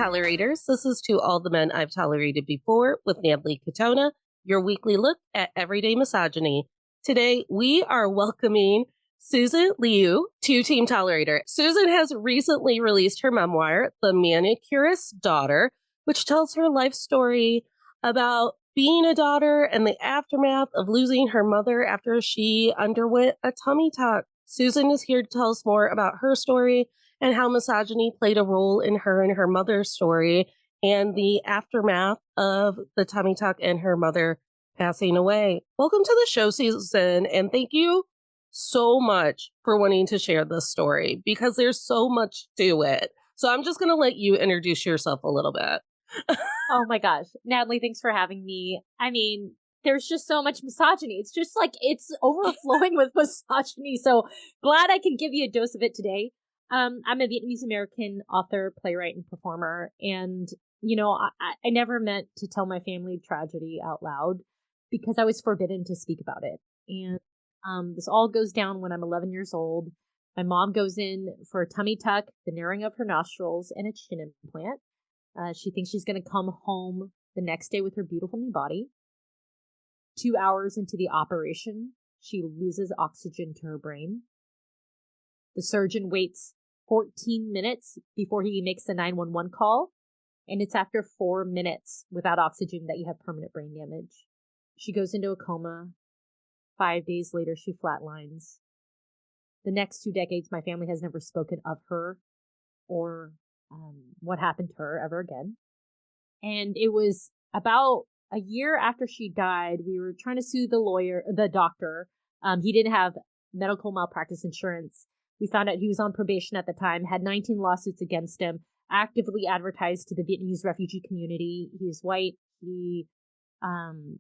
Tolerators. This is To All the Men I've Tolerated Before with Natalie Katona, your weekly look at everyday misogyny. Today, we are welcoming Susan Liu to Team Tolerator. Susan has recently released her memoir, The Manicurist's Daughter, which tells her life story about being a daughter and the aftermath of losing her mother after she underwent a tummy tuck. Susan is here to tell us more about her story and how misogyny played a role in her and her mother's story and the aftermath of the tummy tuck and her mother passing away. Welcome to the show, Susan, and thank you so much for wanting to share this story because there's so much to it. So I'm just going to let you introduce yourself a little bit. Oh my gosh. Natalie, thanks for having me. I mean, there's just so much misogyny. It's just like it's overflowing with misogyny. So glad I can give you a dose of it today. I'm a Vietnamese American author, playwright, and performer. And, you know, I never meant to tell my family tragedy out loud because I was forbidden to speak about it. And this all goes down when I'm 11 years old. My mom goes in for a tummy tuck, the narrowing of her nostrils, and a chin implant. She thinks she's going to come home the next day with her beautiful new body. 2 hours into the operation, she loses oxygen to her brain. The surgeon waits 14 minutes before he makes the 911 call, and it's after 4 minutes without oxygen that you have permanent brain damage. She goes into a coma. 5 days later, she flatlines. The next 2 decades, my family has never spoken of her or what happened to her ever again. And it was about a year after she died, we were trying to sue the doctor. He didn't have medical malpractice insurance. We found out he was on probation at the time, had 19 lawsuits against him, actively advertised to the Vietnamese refugee community. He's white. He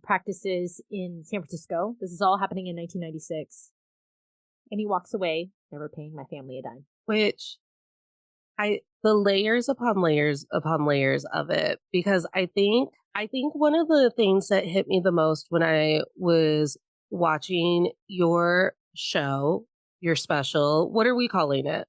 practices in San Francisco. This is all happening in 1996. And he walks away, never paying my family a dime. Which the layers upon layers upon layers of it, because I think one of the things that hit me the most when I was watching your show, your special, what are we calling it?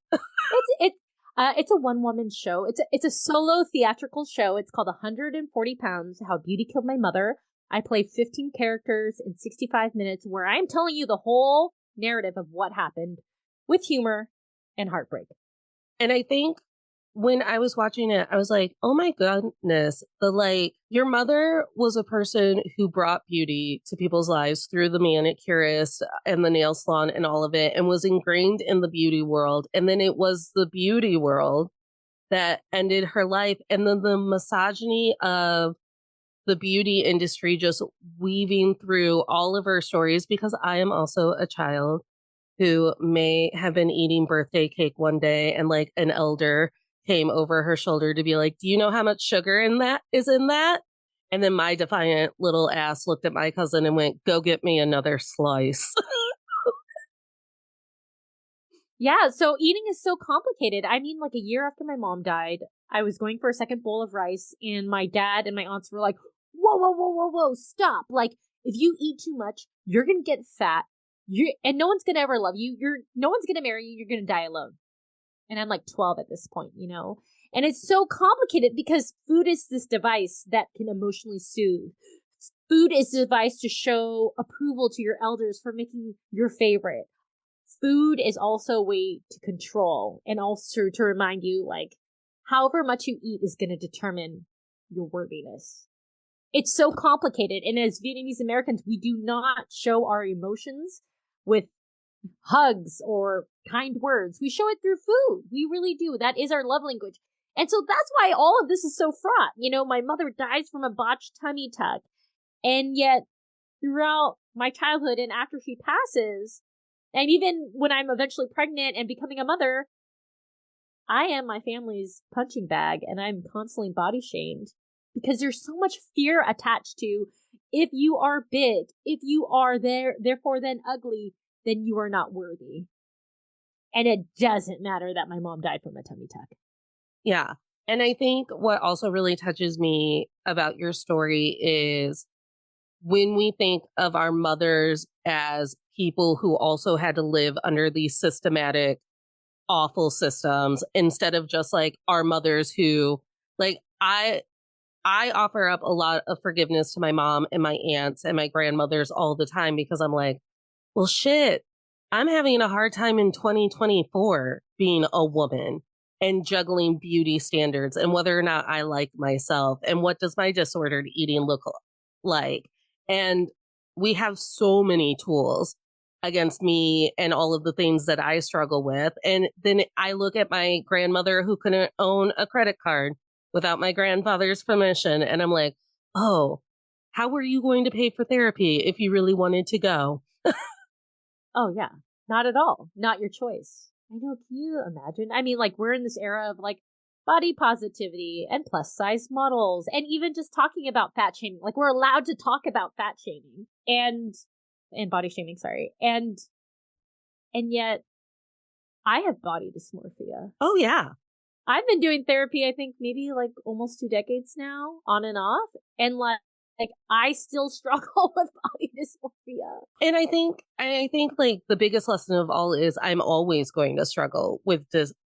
It's a one-woman show. It's a solo theatrical show. It's called 140 Pounds, How Beauty Killed My Mother. I play 15 characters in 65 minutes where I'm telling you the whole narrative of what happened with humor and heartbreak. And I think when I was watching it, I was like, oh my goodness, your mother was a person who brought beauty to people's lives through the manicurist and the nail salon and all of it, and was ingrained in the beauty world. And then it was the beauty world that ended her life. And then the misogyny of the beauty industry just weaving through all of her stories, because I am also a child who may have been eating birthday cake one day and like an elder came over her shoulder to be like, do you know how much sugar is in that? And then my defiant little ass looked at my cousin and went, go get me another slice. Yeah, so eating is so complicated. I mean, like a year after my mom died, I was going for a second bowl of rice and my dad and my aunts were like, whoa, stop. Like, if you eat too much, you're going to get fat. And no one's going to ever love you. No one's going to marry you. You're going to die alone. And I'm like 12 at this point, you know? And it's so complicated because food is this device that can emotionally soothe. Food is a device to show approval to your elders for making your favorite. Food is also a way to control and also to remind you, like, however much you eat is going to determine your worthiness. It's so complicated. And as Vietnamese Americans, we do not show our emotions with hugs or kind words. We show it through food. We really do. That is our love language. And so that's why all of this is so fraught. You know, my mother dies from a botched tummy tuck. And yet throughout my childhood and after she passes, and even when I'm eventually pregnant and becoming a mother, I am my family's punching bag and I'm constantly body shamed because there's so much fear attached to if you are big, if you are therefore then ugly, then you are not worthy. And it doesn't matter that my mom died from a tummy tuck. Yeah. And I think what also really touches me about your story is when we think of our mothers as people who also had to live under these systematic, awful systems, instead of just like our mothers who Like I offer up a lot of forgiveness to my mom and my aunts and my grandmothers all the time because I'm like, well, shit, I'm having a hard time in 2024 being a woman and juggling beauty standards and whether or not I like myself and what does my disordered eating look like. And we have so many tools against me and all of the things that I struggle with. And then I look at my grandmother who couldn't own a credit card without my grandfather's permission. And I'm like, oh, how were you going to pay for therapy if you really wanted to go? Oh yeah, not at all. Not your choice. I know. Can you imagine? I mean, like we're in this era of like body positivity and plus size models, and even just talking about fat shaming. Like we're allowed to talk about fat shaming and body shaming. Sorry, and yet I have body dysmorphia. Oh, yeah. I've been doing therapy, I think maybe like almost 2 decades now, on and off. And like I still struggle with body dysmorphia. And I think like the biggest lesson of all is I'm always going to struggle with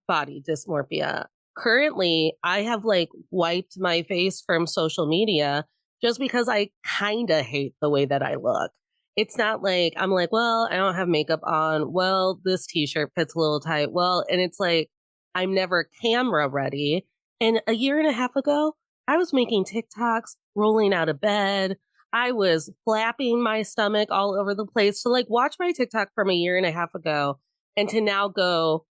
body dysmorphia. Currently, I have like wiped my face from social media just because I kind of hate the way that I look. It's not like I'm like, well, I don't have makeup on. Well, this t-shirt fits a little tight. Well, and it's like I'm never camera ready. And a year and a half ago, I was making TikToks, rolling out of bed, I was flapping my stomach all over the place to like watch my TikTok from a year and a half ago and to now go,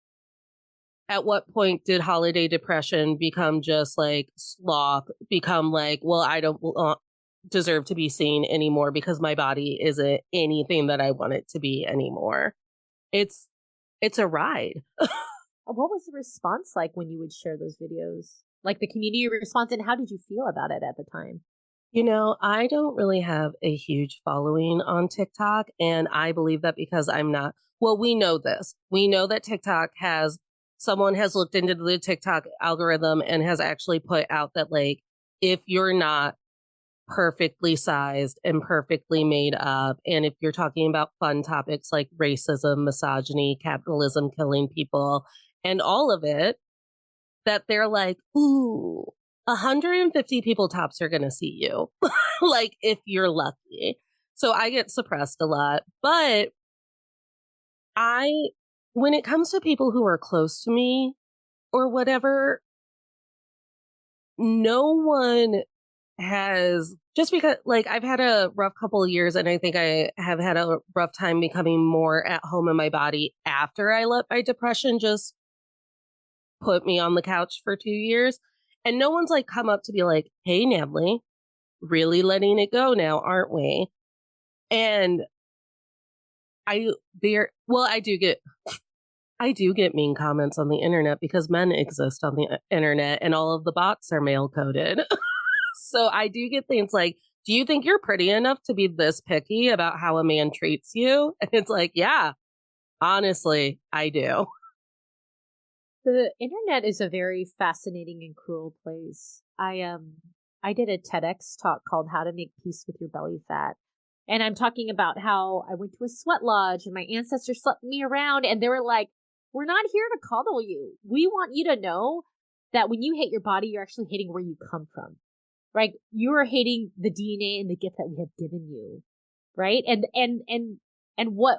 at what point did holiday depression become just like sloth, become like, well, I don't deserve to be seen anymore because my body isn't anything that I want it to be anymore. It's it's a ride. What was the response like when you would share those videos? Like the community response, and how did you feel about it at the time? You know, I don't really have a huge following on TikTok. And I believe that because I'm not, well, we know this. We know that TikTok has, someone has looked into the TikTok algorithm and has actually put out that, like, if you're not perfectly sized and perfectly made up, and if you're talking about fun topics like racism, misogyny, capitalism, killing people, and all of it, that they're like, ooh, 150 people tops are going to see you, like if you're lucky. So I get suppressed a lot. But I, when it comes to people who are close to me or whatever, no one has, just because like I've had a rough couple of years and I think I have had a rough time becoming more at home in my body after I let my depression just put me on the couch for 2 years. And no one's like come up to be like, hey, Natalie, really letting it go now, aren't we? And well, I do get mean comments on the internet because men exist on the internet and all of the bots are male coded. So I do get things like, do you think you're pretty enough to be this picky about how a man treats you? And it's like, yeah, honestly, I do. The internet is a very fascinating and cruel place. I did a TEDx talk called How to Make Peace with Your Belly Fat. And I'm talking about how I went to a sweat lodge and my ancestors slept me around and they were like, we're not here to coddle you. We want you to know that when you hate your body, you're actually hating where you come from. Right? You are hating the DNA and the gift that we have given you. Right? And what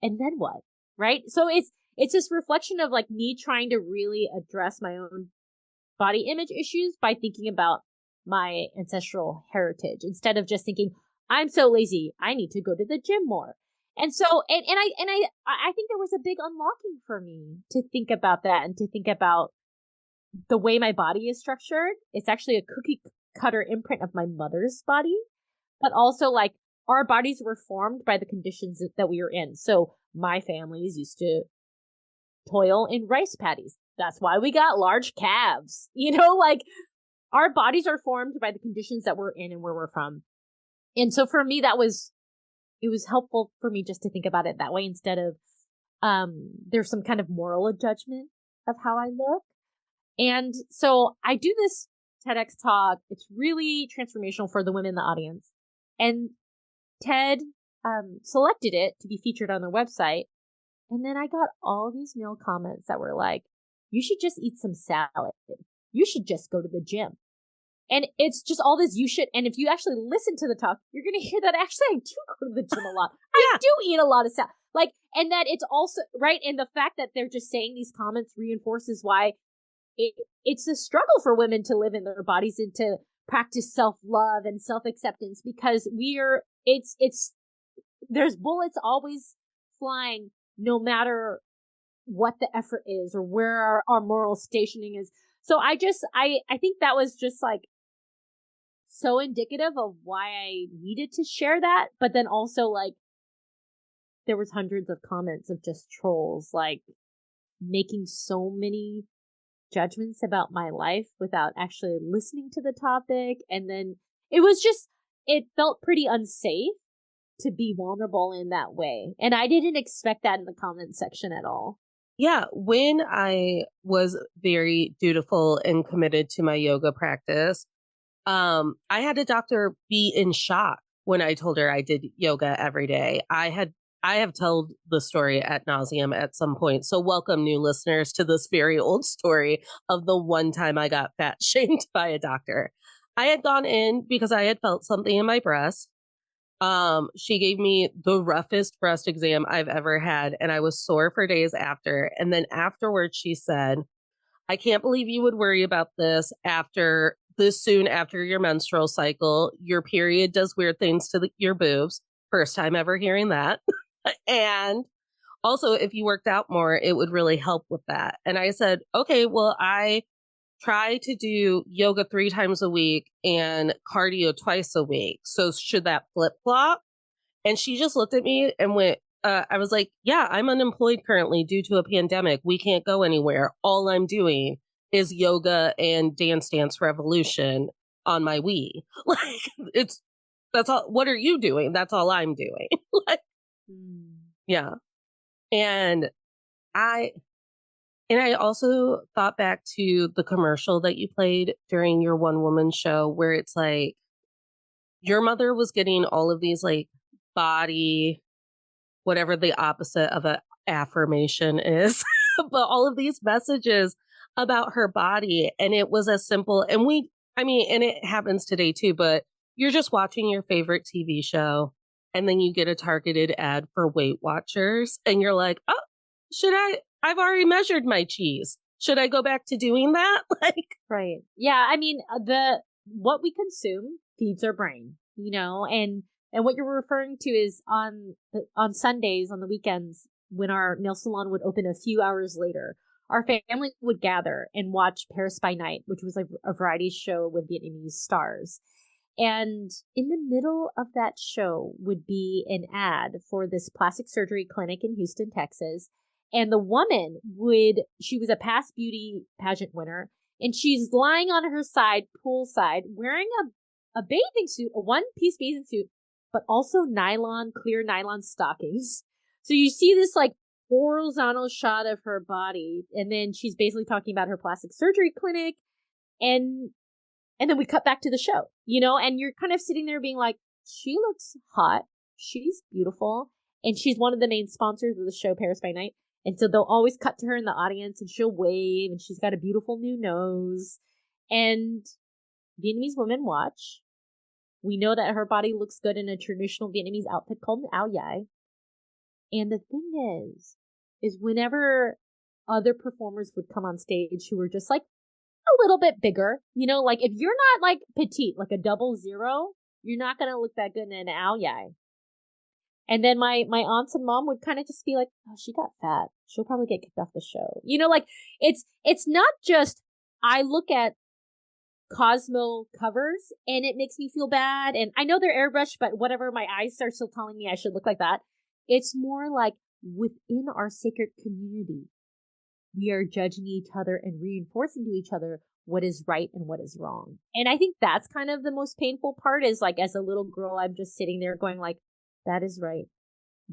and then what? Right? So it's this reflection of like me trying to really address my own body image issues by thinking about my ancestral heritage instead of just thinking, I'm so lazy, I need to go to the gym more. And so I think there was a big unlocking for me to think about that and to think about the way my body is structured. It's actually a cookie cutter imprint of my mother's body, but also like our bodies were formed by the conditions that we were in. So my families used to toil in rice paddies. That's why we got large calves. You know, like our bodies are formed by the conditions that we're in and where we're from. And so for me, it was helpful for me just to think about it that way instead of, there's some kind of moral judgment of how I look. And so I do this TEDx talk. It's really transformational for the women in the audience. And TED, selected it to be featured on their website. And then I got all these male comments that were like, you should just eat some salad. you should just go to the gym. And it's just all this you should. And if you actually listen to the talk, you're going to hear that actually I do go to the gym a lot. I Yeah. do eat a lot of stuff. Like, and that it's also, right? And the fact that they're just saying these comments reinforces why it's a struggle for women to live in their bodies and to practice self-love and self-acceptance, because there's bullets always flying no matter what the effort is or where our moral stationing is. So I think that was just like so indicative of why I needed to share that. But then also, like, there was hundreds of comments of just trolls, like, making so many judgments about my life without actually listening to the topic. And then it felt pretty unsafe to be vulnerable in that way. And I didn't expect that in the comment section at all. Yeah, when I was very dutiful and committed to my yoga practice, I had a doctor be in shock when I told her I did yoga every day. I have told the story ad nauseum at some point. So welcome new listeners to this very old story of the one time I got fat shamed by a doctor. I had gone in because I had felt something in my breast. She gave me the roughest breast exam I've ever had, and I was sore for days after. And then afterwards, she said, I can't believe you would worry about this soon after your menstrual cycle. Your period does weird things to your boobs. First time ever hearing that. And also, if you worked out more, it would really help with that. And I said, okay, well, I try to do yoga 3 times a week and cardio twice a week. So should that flip flop? And she just looked at me and went, I was like, yeah, I'm unemployed currently due to a pandemic. We can't go anywhere. All I'm doing is yoga and Dance Dance Revolution on my Wii. Like, that's all. What are you doing? That's all I'm doing. Like, yeah. And I also thought back to the commercial that you played during your one woman show where it's like your mother was getting all of these like body, whatever the opposite of an affirmation is, but all of these messages about her body. And it was as simple. And and it happens today too, but you're just watching your favorite TV show and then you get a targeted ad for Weight Watchers and you're like, oh, I've already measured my cheese. Should I go back to doing that? Like, right. Yeah. I mean, what we consume feeds our brain, and what you're referring to is on Sundays, on the weekends, when our nail salon would open a few hours later, our family would gather and watch Paris by Night, which was like a variety show with Vietnamese stars. And in the middle of that show would be an ad for this plastic surgery clinic in Houston, Texas. And the woman she was a past beauty pageant winner, and she's lying on her side, poolside, wearing a bathing suit, a one-piece bathing suit, but also clear nylon stockings. So you see this like horizontal shot of her body, and then she's basically talking about her plastic surgery clinic, and then we cut back to the show, and you're kind of sitting there being like, she looks hot, she's beautiful, and she's one of the main sponsors of the show Paris by Night. And so they'll always cut to her in the audience and she'll wave, and she's got a beautiful new nose. And Vietnamese women watch. We know that her body looks good in a traditional Vietnamese outfit called an ao dai. And the thing is whenever other performers would come on stage who were just like a little bit bigger, like if you're not like petite, like a 00, you're not going to look that good in an ao dai. And then my aunts and mom would kind of just be like, oh, she got fat. She'll probably get kicked off the show. Like it's not just, I look at Cosmo covers and it makes me feel bad. And I know they're airbrushed, but whatever, my eyes are still telling me I should look like that. It's more like within our sacred community, we are judging each other and reinforcing to each other what is right and what is wrong. And I think that's kind of the most painful part, is like, as a little girl, I'm just sitting there going like, that is right,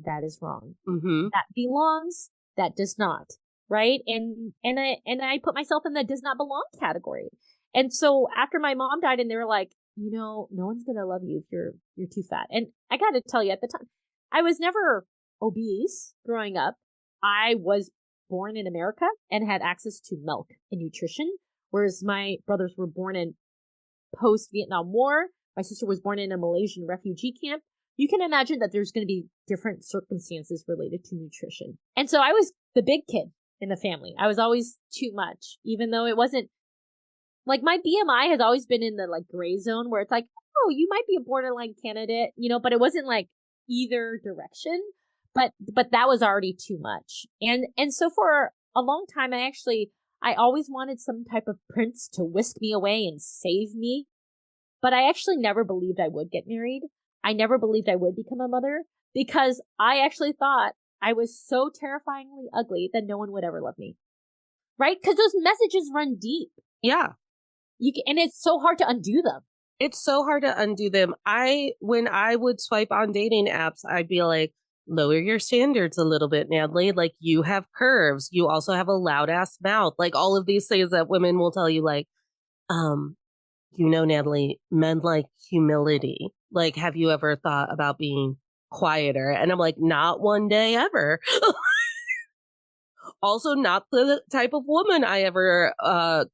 that is wrong. mm-hmm. That belongs, that does not, right? And I put myself in the does not belong category. And so after my mom died, and they were like, no one's gonna love you if you're too fat. And I got to tell you, at the time, I was never obese growing up. I was born in America and had access to milk and nutrition, whereas my brothers were born in post-Vietnam War. My sister was born in a Malaysian refugee camp. You can imagine that there's going to be different circumstances related to nutrition. And so I was the big kid in the family. I was always too much, even though it wasn't like my BMI has always been in the like gray zone where it's like, oh, you might be a borderline candidate, but it wasn't like either direction. But that was already too much. And so for a long time, I always wanted some type of prince to whisk me away and save me. But I actually never believed I would get married. I never believed I would become a mother because I actually thought I was so terrifyingly ugly that no one would ever love me. Right? Because those messages run deep. Yeah. And it's so hard to undo them. It's so hard to undo them. When I would swipe on dating apps, I'd be like, lower your standards a little bit, Natalie. Like, you have curves. You also have a loud ass mouth. Like, all of these things that women will tell you, like, Natalie, men like humility. Like, have you ever thought about being quieter? And I'm like, not one day ever. Also, not the type of woman I ever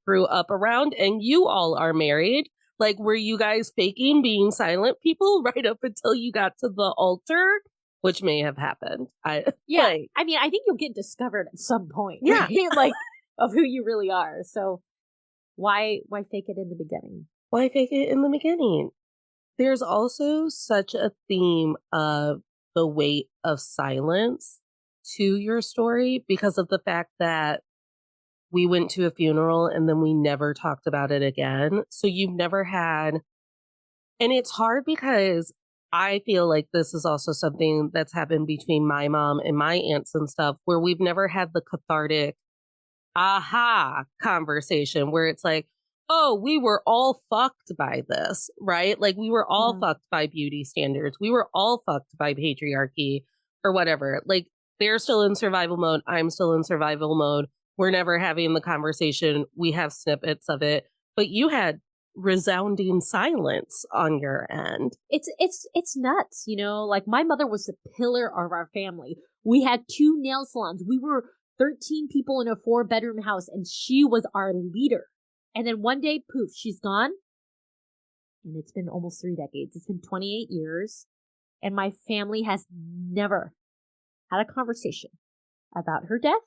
grew up around. And you all are married. Like, were you guys faking being silent people right up until you got to the altar? Which may have happened. Yeah. I mean, I think you'll get discovered at some point. Yeah. Right? Like, of who you really are. So why fake it in the beginning? Why fake it in the beginning? There's also such a theme of the weight of silence to your story because of the fact that we went to a funeral and then we never talked about it again. So you've never had, and it's hard because I feel like this is also something that's happened between my mom and my aunts and stuff, where we've never had the cathartic aha conversation where it's like, oh, we were all fucked by this, right? Like, we were all fucked by beauty standards. We were all fucked by patriarchy or whatever. Like, they're still in survival mode. I'm still in survival mode. We're never having the conversation. We have snippets of it, but you had resounding silence on your end. It's nuts, like my mother was the pillar of our family. We had 2 nail salons. We were 13 people in a 4-bedroom house and she was our leader. And then one day, poof, she's gone. And it's been almost 3 decades. It's been 28 years. And my family has never had a conversation about her death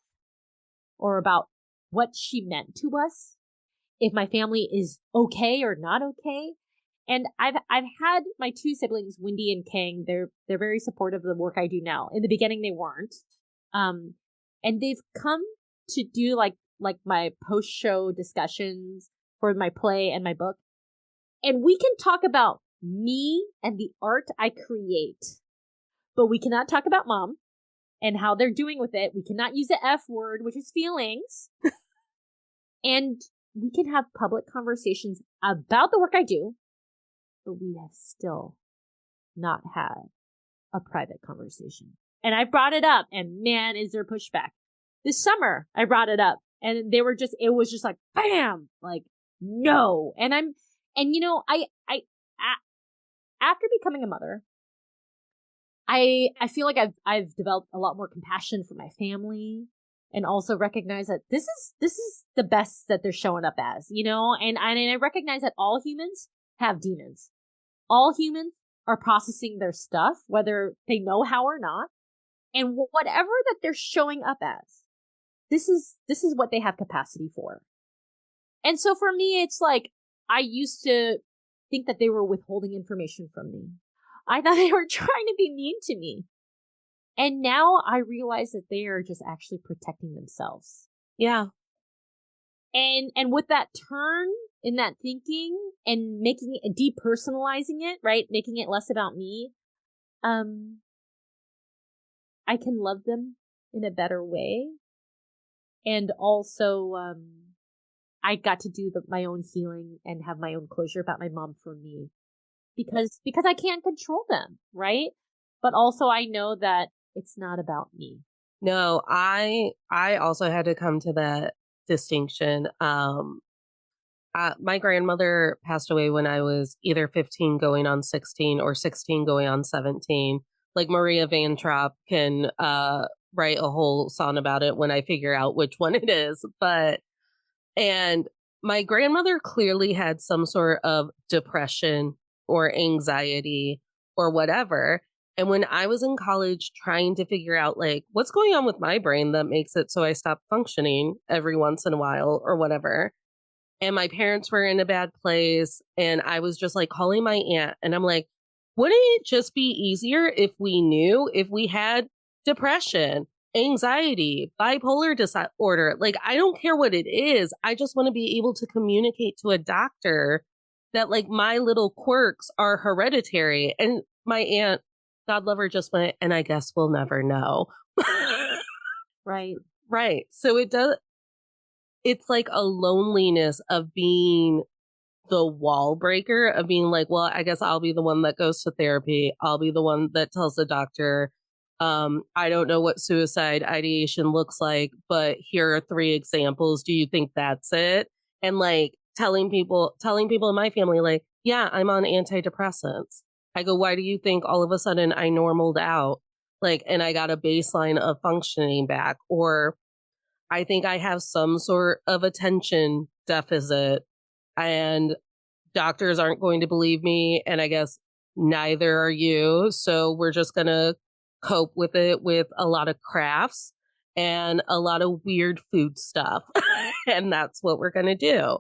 or about what she meant to us, if my family is okay or not okay. And I've had my 2 siblings, Wendy and Kang. They're very supportive of the work I do now. In the beginning, they weren't. And they've come to do like my post-show discussions for my play and my book. And we can talk about me and the art I create, but we cannot talk about mom and how they're doing with it. We cannot use the F word, which is feelings. And we can have public conversations about the work I do, but we have still not had a private conversation. And I brought it up, and man, is there pushback. This summer, I brought it up, and it was just like, bam, like, no. And after becoming a mother, I feel like I've developed a lot more compassion for my family, and also recognize that this is the best that they're showing up as, and I recognize that all humans have demons. All humans are processing their stuff, whether they know how or not, and whatever that they're showing up as, this is what they have capacity for. And so for me, it's like, I used to think that they were withholding information from me. I thought they were trying to be mean to me. And now I realize that they are just actually protecting themselves. Yeah. And with that turn in that thinking and making it, depersonalizing it, right? Making it less about me, I can love them in a better way. And also, I got to do my own healing and have my own closure about my mom for me. Because I can't control them, right? But also I know that it's not about me. No, I also had to come to that distinction. My grandmother passed away when I was either 15 going on 16 or 16 going on 17. Like, Maria Van Trapp can write a whole song about it when I figure out which one it is. And my grandmother clearly had some sort of depression or anxiety or whatever. And when I was in college trying to figure out like what's going on with my brain that makes it so I stop functioning every once in a while or whatever. And my parents were in a bad place. And I was just like calling my aunt and I'm like, wouldn't it just be easier if we knew if we had depression, anxiety, bipolar disorder? Like, I don't care what it is. I just want to be able to communicate to a doctor that like my little quirks are hereditary. And my aunt, God love her, just went, and I guess we'll never know. Right. Right. So it does, it's like a loneliness of being the wall breaker of being like, well, I guess I'll be the one that goes to therapy. I'll be the one that tells the doctor, I don't know what suicide ideation looks like, but here are 3 examples. Do you think that's it? And like telling people in my family, like, yeah, I'm on antidepressants. I go, why do you think all of a sudden I normaled out? Like, and I got a baseline of functioning back, or I think I have some sort of attention deficit and doctors aren't going to believe me. And I guess neither are you. So we're just going to cope with it with a lot of crafts and a lot of weird food stuff. And that's what we're going to do.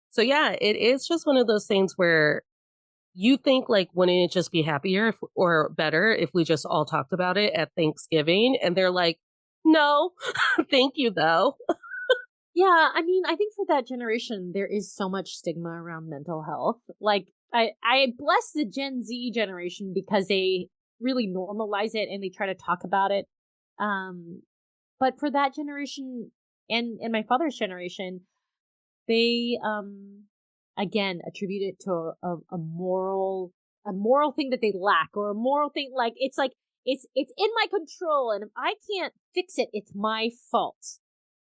So, yeah, it is just one of those things where you think, like, wouldn't it just be happier or better if we just all talked about it at Thanksgiving? And they're like, no, thank you, though. Yeah, I mean, I think for that generation, there is so much stigma around mental health. Like, I bless the Gen Z generation because they really normalize it and they try to talk about it. But for that generation and my father's generation, they again attribute it to a moral thing that they lack, or a moral thing like it's in my control, and if I can't fix it, it's my fault,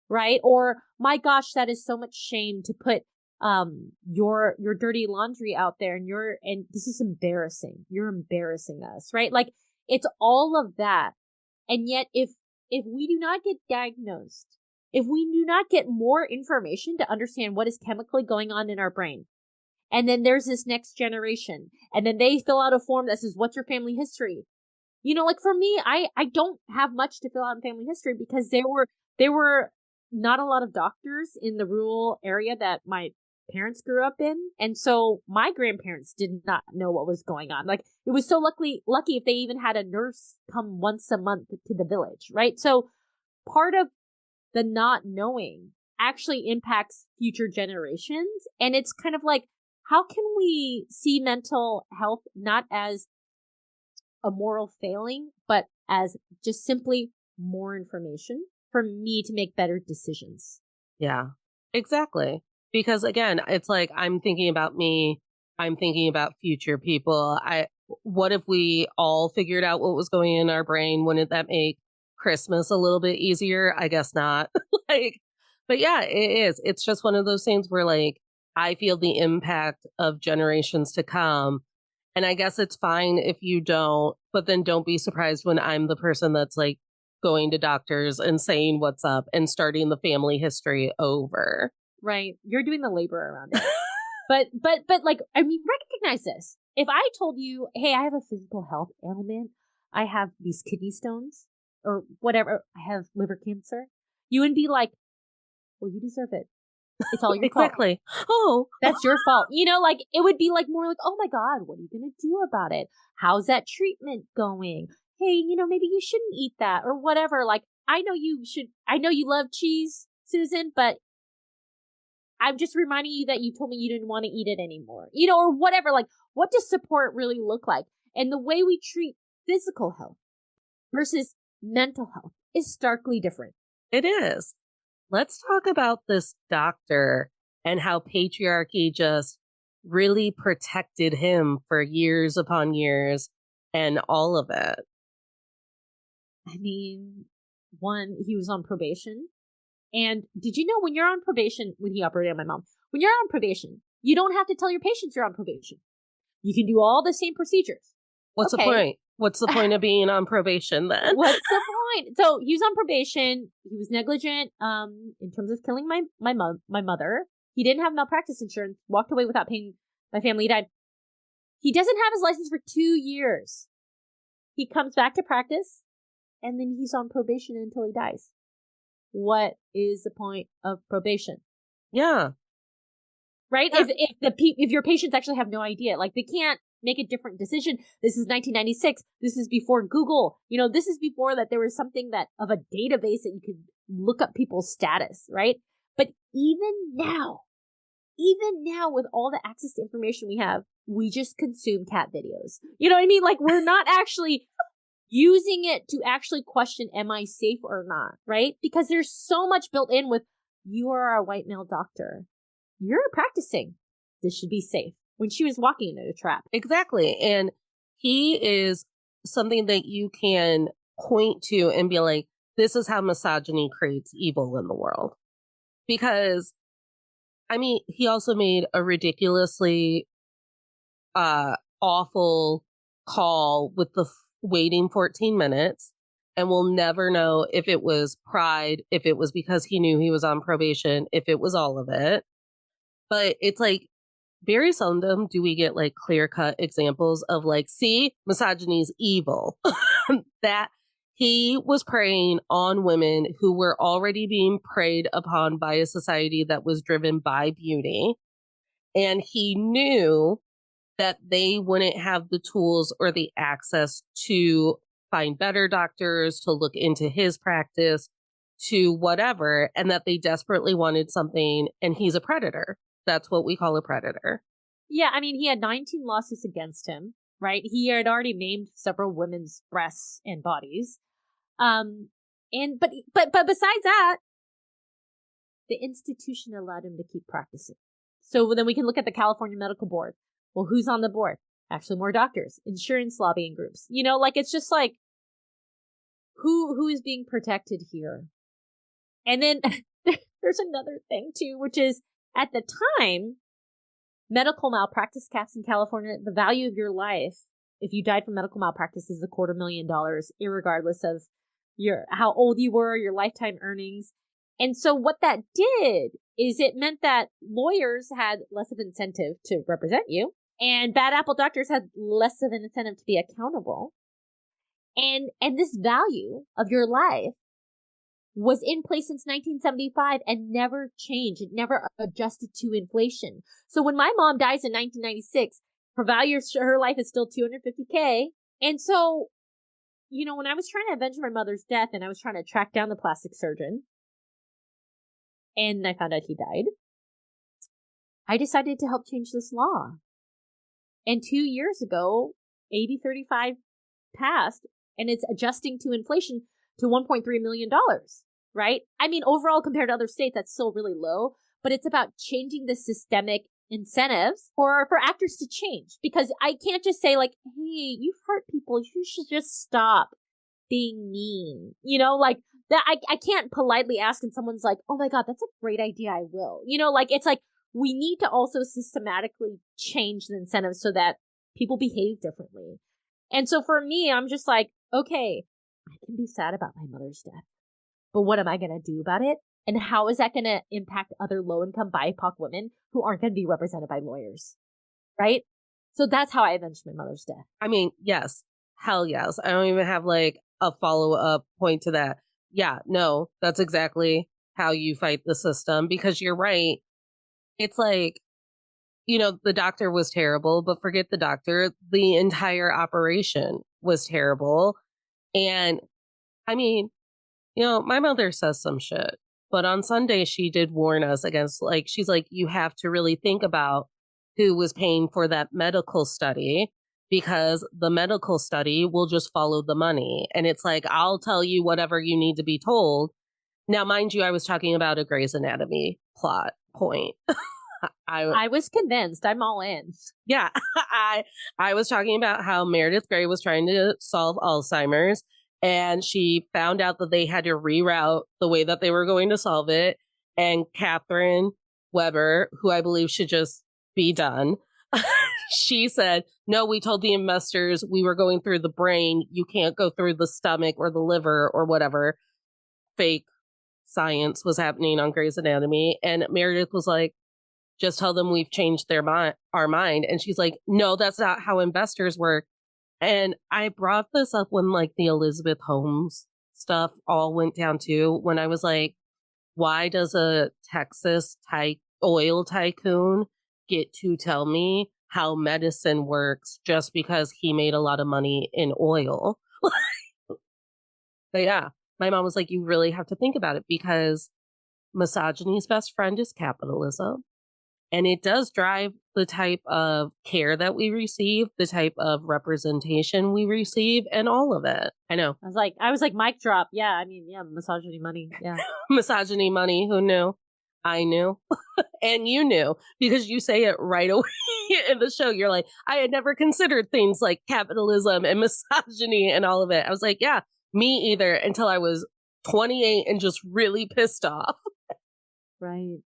right? Or my gosh, that is so much shame to put your dirty laundry out there, and this is embarrassing. You're embarrassing us, right? Like, it's all of that. And yet if we do not get diagnosed, if we do not get more information to understand what is chemically going on in our brain, and then there's this next generation, and then they fill out a form that says, what's your family history? Like for me, I don't have much to fill out in family history because there were not a lot of doctors in the rural area that my parents grew up in. And so my grandparents did not know what was going on. Like, it was so lucky if they even had a nurse come once a month to the village, right? So part of the not knowing actually impacts future generations. And it's kind of like, how can we see mental health not as a moral failing, but as just simply more information for me to make better decisions? Yeah, exactly. Because again, it's like I'm thinking about me, I'm thinking about future people. What if we all figured out what was going in our brain? Wouldn't that make Christmas a little bit easier? I guess not. Like, but yeah, it is. It's just one of those things where like I feel the impact of generations to come. And I guess it's fine if you don't, but then don't be surprised when I'm the person that's like going to doctors and saying what's up and starting the family history over. Right. You're doing the labor around it. But like, I mean, recognize this. If I told you, hey, I have a physical health ailment, I have these kidney stones or whatever, I have liver cancer, you would be like, well, you deserve it. It's all your fault. Exactly. Oh, That's your fault. Like, it would be like more like, oh my God, what are you going to do about it? How's that treatment going? Hey, maybe you shouldn't eat that or whatever. Like, I know you love cheese, Susan, but I'm just reminding you that you told me you didn't want to eat it anymore, or whatever. Like, what does support really look like? And the way we treat physical health versus mental health is starkly different. it is. Let's talk about this doctor and how patriarchy just really protected him for years upon years and all of it. I mean, one, he was on probation. And did you know when you're on probation, when he operated on my mom, when you're on probation, you don't have to tell your patients you're on probation. You can do all the same procedures. What's the point? What's the point of being on probation then? What's the point? So he was on probation. He was negligent in terms of killing my mother. He didn't have malpractice insurance, walked away without paying. My family died. He doesn't have his license for 2 years. He comes back to practice, and then he's on probation until he dies. What is the point of probation? Yeah. Right? Yeah. If your patients actually have no idea, like they can't make a different decision. This is 1996. This is before Google. This is before that there was something that of a database that you could look up people's status, right? But even now with all the access to information we have, we just consume cat videos. You know what I mean? Like we're not actually using it to actually question, am I safe or not? Right? Because there's so much built in with, you are a white male doctor. You're practicing. This should be safe. When she was walking into a trap. Exactly. And he is something that you can point to and be like, this is how misogyny creates evil in the world. Because, I mean, he also made a ridiculously awful call with the waiting 14 minutes. And we'll never know if it was pride, if it was because he knew he was on probation, if it was all of it. But it's like, very seldom do we get like clear-cut examples of like, see, misogyny is evil. That he was preying on women who were already being preyed upon by a society that was driven by beauty. And he knew that they wouldn't have the tools or the access to find better doctors, to look into his practice, to whatever, and that they desperately wanted something. And he's a predator. That's what we call a predator. Yeah, I mean, he had 19 lawsuits against him, right? He had already maimed several women's breasts and bodies. But besides that, the institution allowed him to keep practicing. So then we can look at the California Medical Board. Well, who's on the board? Actually, more doctors, insurance lobbying groups. It's just like, who is being protected here? And then there's another thing too, which is at the time, medical malpractice caps in California, the value of your life, if you died from medical malpractice, is $250,000, irregardless of how old you were, your lifetime earnings. And so what that did is it meant that lawyers had less of an incentive to represent you, and bad apple doctors had less of an incentive to be accountable. And this value of your life was in place since 1975 and never changed. It never adjusted to inflation. So when my mom dies in 1996, her value of her life is still $250K. And so, when I was trying to avenge my mother's death and I was trying to track down the plastic surgeon and I found out he died, I decided to help change this law. And 2 years ago, AB 35 passed and it's adjusting to inflation to $1.3 million, right? I mean, overall, compared to other states, that's still really low, but it's about changing the systemic incentives for actors to change. Because I can't just say like, hey, you've hurt people, you should just stop being mean. That I can't politely ask and someone's like, oh my God, that's a great idea, I will. It's like, we need to also systematically change the incentives so that people behave differently. And so for me, I'm just like, okay, I can be sad about my mother's death, but what am I going to do about it? And how is that going to impact other low-income BIPOC women who aren't going to be represented by lawyers? Right? So that's how I avenged my mother's death. I mean, yes. Hell yes. I don't even have like a follow-up point to that. Yeah, no, that's exactly how you fight the system, because you're right. It's like, the doctor was terrible, but forget the doctor. The entire operation was terrible. And I mean, my mother says some shit, but on Sunday she did warn us against, like, she's like, you have to really think about who was paying for that medical study, because the medical study will just follow the money. And it's like, I'll tell you whatever you need to be told. Now, mind you, I was talking about a Grey's Anatomy plot point. I was convinced. I'm all in. Yeah, I was talking about how Meredith Grey was trying to solve Alzheimer's, and she found out that they had to reroute the way that they were going to solve it. And Catherine Weber, who I believe should just be done, she said, no, we told the investors we were going through the brain. You can't go through the stomach or the liver or whatever fake science was happening on Grey's Anatomy. And Meredith was like, just tell them we've changed our mind. And she's like, no, that's not how investors work. And I brought this up when like the Elizabeth Holmes stuff all went down too, when I was like, why does a Texas oil tycoon get to tell me how medicine works just because he made a lot of money in oil? But yeah, my mom was like, you really have to think about it because misogyny's best friend is capitalism. And it does drive the type of care that we receive, the type of representation we receive, and all of it. I know. I was like, mic drop. Yeah, I mean, yeah, misogyny money. Yeah. Misogyny money. Who knew? I knew. And you knew because you say it right away in the show. You're like, I had never considered things like capitalism and misogyny and all of it. I was like, yeah, me either, until I was 28 and just really pissed off. Right.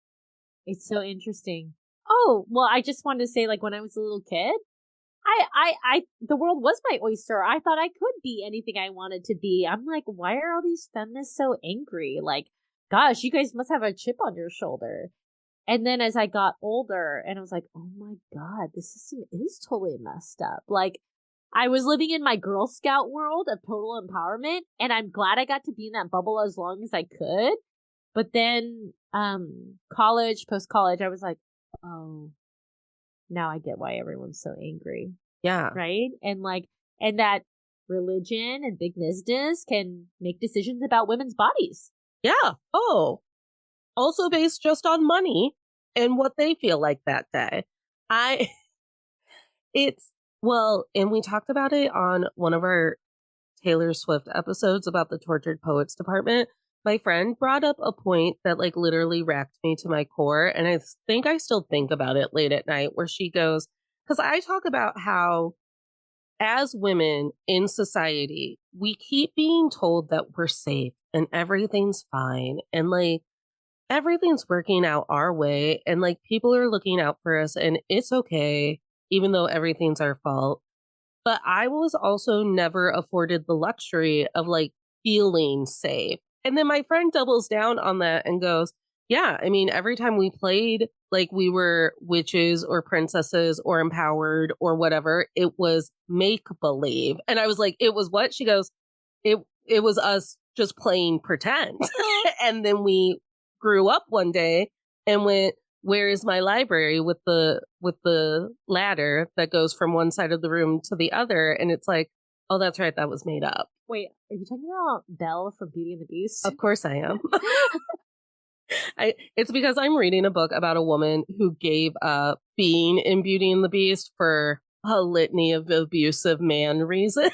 It's so interesting. Oh, well, I just wanted to say, like, when I was a little kid, the world was my oyster. I thought I could be anything I wanted to be. I'm like, why are all these feminists so angry? Like, gosh, you guys must have a chip on your shoulder. And then as I got older, and I was like, oh my God, the system is totally messed up. Like, I was living in my Girl Scout world of total empowerment, and I'm glad I got to be in that bubble as long as I could. But then, post college, I was like, oh, now I get why everyone's so angry. Yeah. Right? And that religion and big business can make decisions about women's bodies. Yeah. Oh, also based just on money and what they feel like that day. And we talked about it on one of our Taylor Swift episodes about the Tortured Poets Department. My friend brought up a point that like literally racked me to my core. And I think I still think about it late at night, where she goes, because I talk about how as women in society, we keep being told that we're safe and everything's fine. And like, everything's working out our way. And like, people are looking out for us and it's okay, even though everything's our fault. But I was also never afforded the luxury of like feeling safe. And then my friend doubles down on that and goes, yeah, I mean, every time we played like we were witches or princesses or empowered or whatever, it was make believe. And I was like, it was what? She goes, it was us just playing pretend. And then we grew up one day and went, where is my library with the ladder that goes from one side of the room to the other? And it's like, oh, that's right, that was made up. Wait, are you talking about Belle from Beauty and the Beast? Of course I am. It's because I'm reading a book about a woman who gave up being in Beauty and the Beast for a litany of abusive man reasons.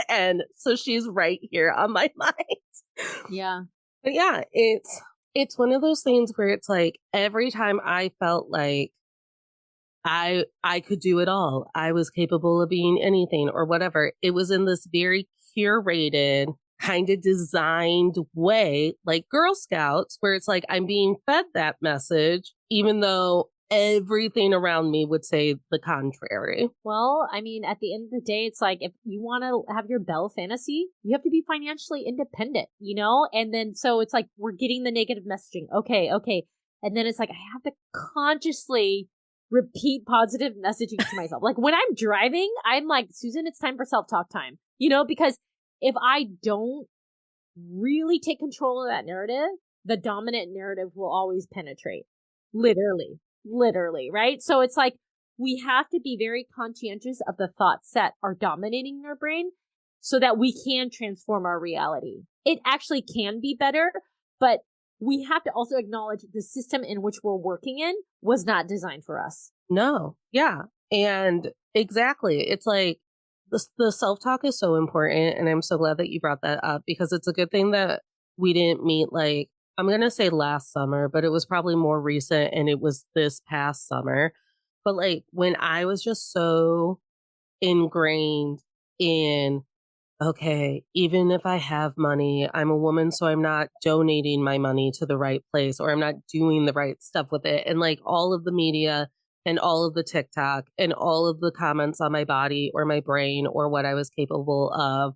And so she's right here on my mind. Yeah. But yeah, it's one of those things where it's like every time I felt like I could do it all, I was capable of being anything or whatever, it was in this very curated, kind of designed way, like Girl Scouts, where it's like I'm being fed that message, even though everything around me would say the contrary. Well, I mean, at the end of the day, it's like if you want to have your Belle fantasy, you have to be financially independent, you know? And then so it's like we're getting the negative messaging. Okay. And then it's like I have to consciously repeat positive messaging to myself. Like when I'm driving, I'm like, Susan, it's time for self-talk time, you know? Because if I don't really take control of that narrative, the dominant narrative will always penetrate. Literally, right? So it's like we have to be very conscientious of the thoughts that are dominating our brain so that we can transform our reality. It actually can be better, but we have to also acknowledge the system in which we're working in was not designed for us. No. Yeah. And exactly. It's like the self-talk is so important. And I'm so glad that you brought that up because it's a good thing that we didn't meet like, I'm going to say last summer, but it was probably more recent and it was this past summer. But like when I was just so ingrained in, okay, even if I have money, I'm a woman, so I'm not donating my money to the right place or I'm not doing the right stuff with it. And like all of the media and all of the TikTok and all of the comments on my body or my brain or what I was capable of.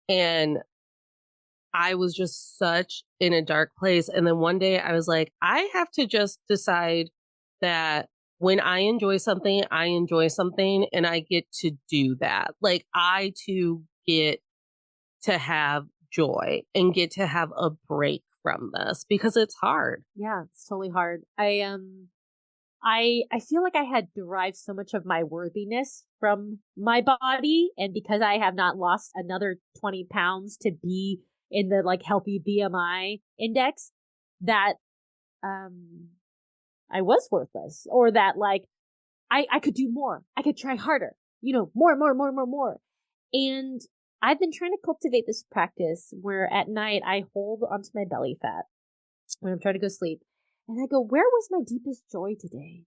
And I was just such in a dark place. And then one day I was like, I have to just decide that when I enjoy something and I get to do that. Like I too get to have joy and get to have a break from this because it's hard. Yeah, it's totally hard. I feel like I had derived so much of my worthiness from my body, and because I have not lost another 20 pounds to be in the like healthy BMI index, that um I was worthless, or that like I could do more. I could try harder. More. And I've been trying to cultivate this practice where at night I hold onto my belly fat when I'm trying to go sleep. And I go, where was my deepest joy today?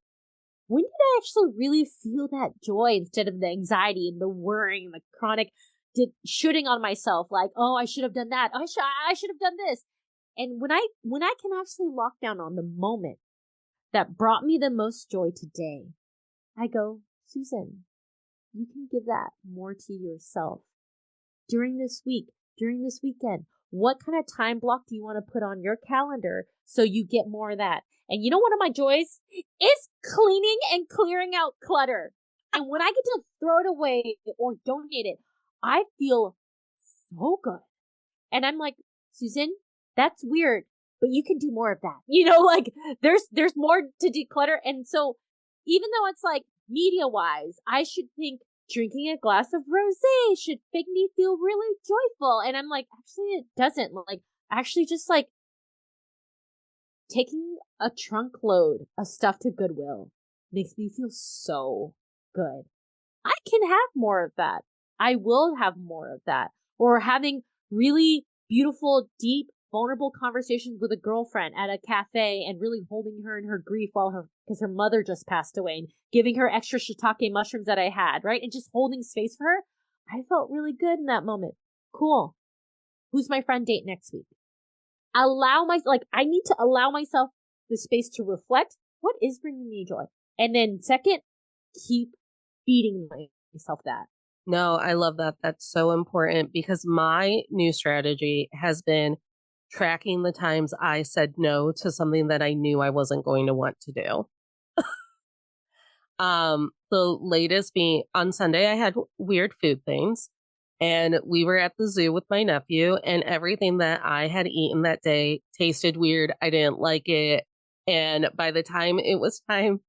When did I actually really feel that joy instead of the anxiety and the worrying and the chronic shooting on myself like, oh, I should have done that. I should have done this. And when I can actually lock down on the moment that brought me the most joy today, I go, Susan, you can give that more to yourself during this week, during this weekend. What kind of time block do you want to put on your calendar so you get more of that? And one of my joys is cleaning and clearing out clutter. And when I get to throw it away or donate it, I feel so good. And I'm like, Susan, that's weird, but you can do more of that. Like there's more to declutter. And so even though it's like media wise, I should think drinking a glass of rosé should make me feel really joyful. And I'm like, actually it doesn't. Like actually just like taking a trunk load of stuff to Goodwill makes me feel so good. I can have more of that. I will have more of that. Or having really beautiful, deep, vulnerable conversations with a girlfriend at a cafe and really holding her in her grief because her mother just passed away, and giving her extra shiitake mushrooms that I had, right? And just holding space for her. I felt really good in that moment. Cool. Who's my friend date next week? I need to allow myself the space to reflect what is bringing me joy. And then second, keep feeding myself that. No, I love that. That's so important because my new strategy has been tracking the times I said no to something that I knew I wasn't going to want to do. The latest being on Sunday, I had weird food things, and we were at the zoo with my nephew, and everything that I had eaten that day tasted weird. I didn't like it. And by the time it was time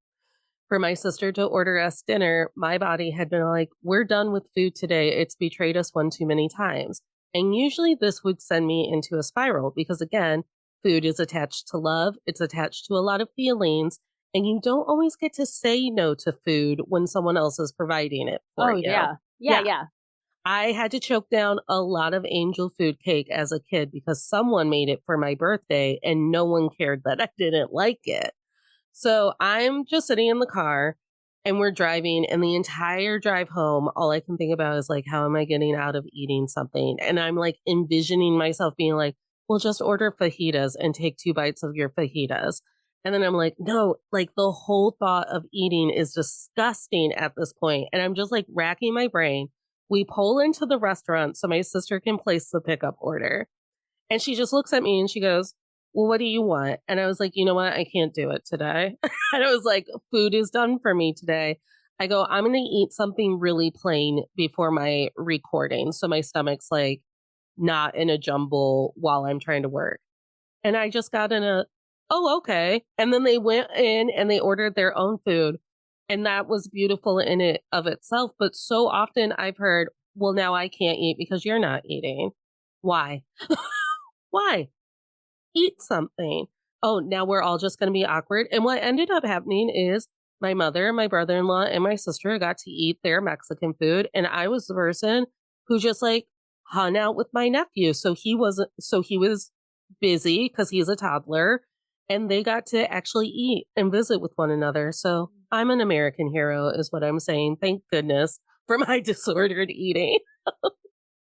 for my sister to order us dinner, my body had been like, we're done with food today. It's betrayed us one too many times. And usually this would send me into a spiral because, again, food is attached to love, it's attached to a lot of feelings. And you don't always get to say no to food when someone else is providing it for you. Yeah. I had to choke down a lot of angel food cake as a kid because someone made it for my birthday and no one cared that I didn't like it. So I'm just sitting in the car and we're driving, and the entire drive home, all I can think about is like, how am I getting out of eating something? And I'm like envisioning myself being like, well, just order fajitas and take 2 bites of your fajitas. And then I'm like, no, like the whole thought of eating is disgusting at this point. And I'm just like racking my brain. We pull into the restaurant so my sister can place the pickup order. And she just looks at me and she goes, well, what do you want? And I was like, you know what? I can't do it today. And I was like, food is done for me today. I go, I'm going to eat something really plain before my recording. So my stomach's like not in a jumble while I'm trying to work. And I just got in oh, okay. And then they went in and they ordered their own food. And that was beautiful in it of itself. But so often I've heard, well, now I can't eat because you're not eating. Why? Why? Eat something. Oh, now we're all just going to be awkward. And what ended up happening is my mother, my brother in law, and my sister got to eat their Mexican food. And I was the person who just like hung out with my nephew. So he was busy because he's a toddler. And they got to actually eat and visit with one another. So I'm an American hero, is what I'm saying. Thank goodness for my disordered eating.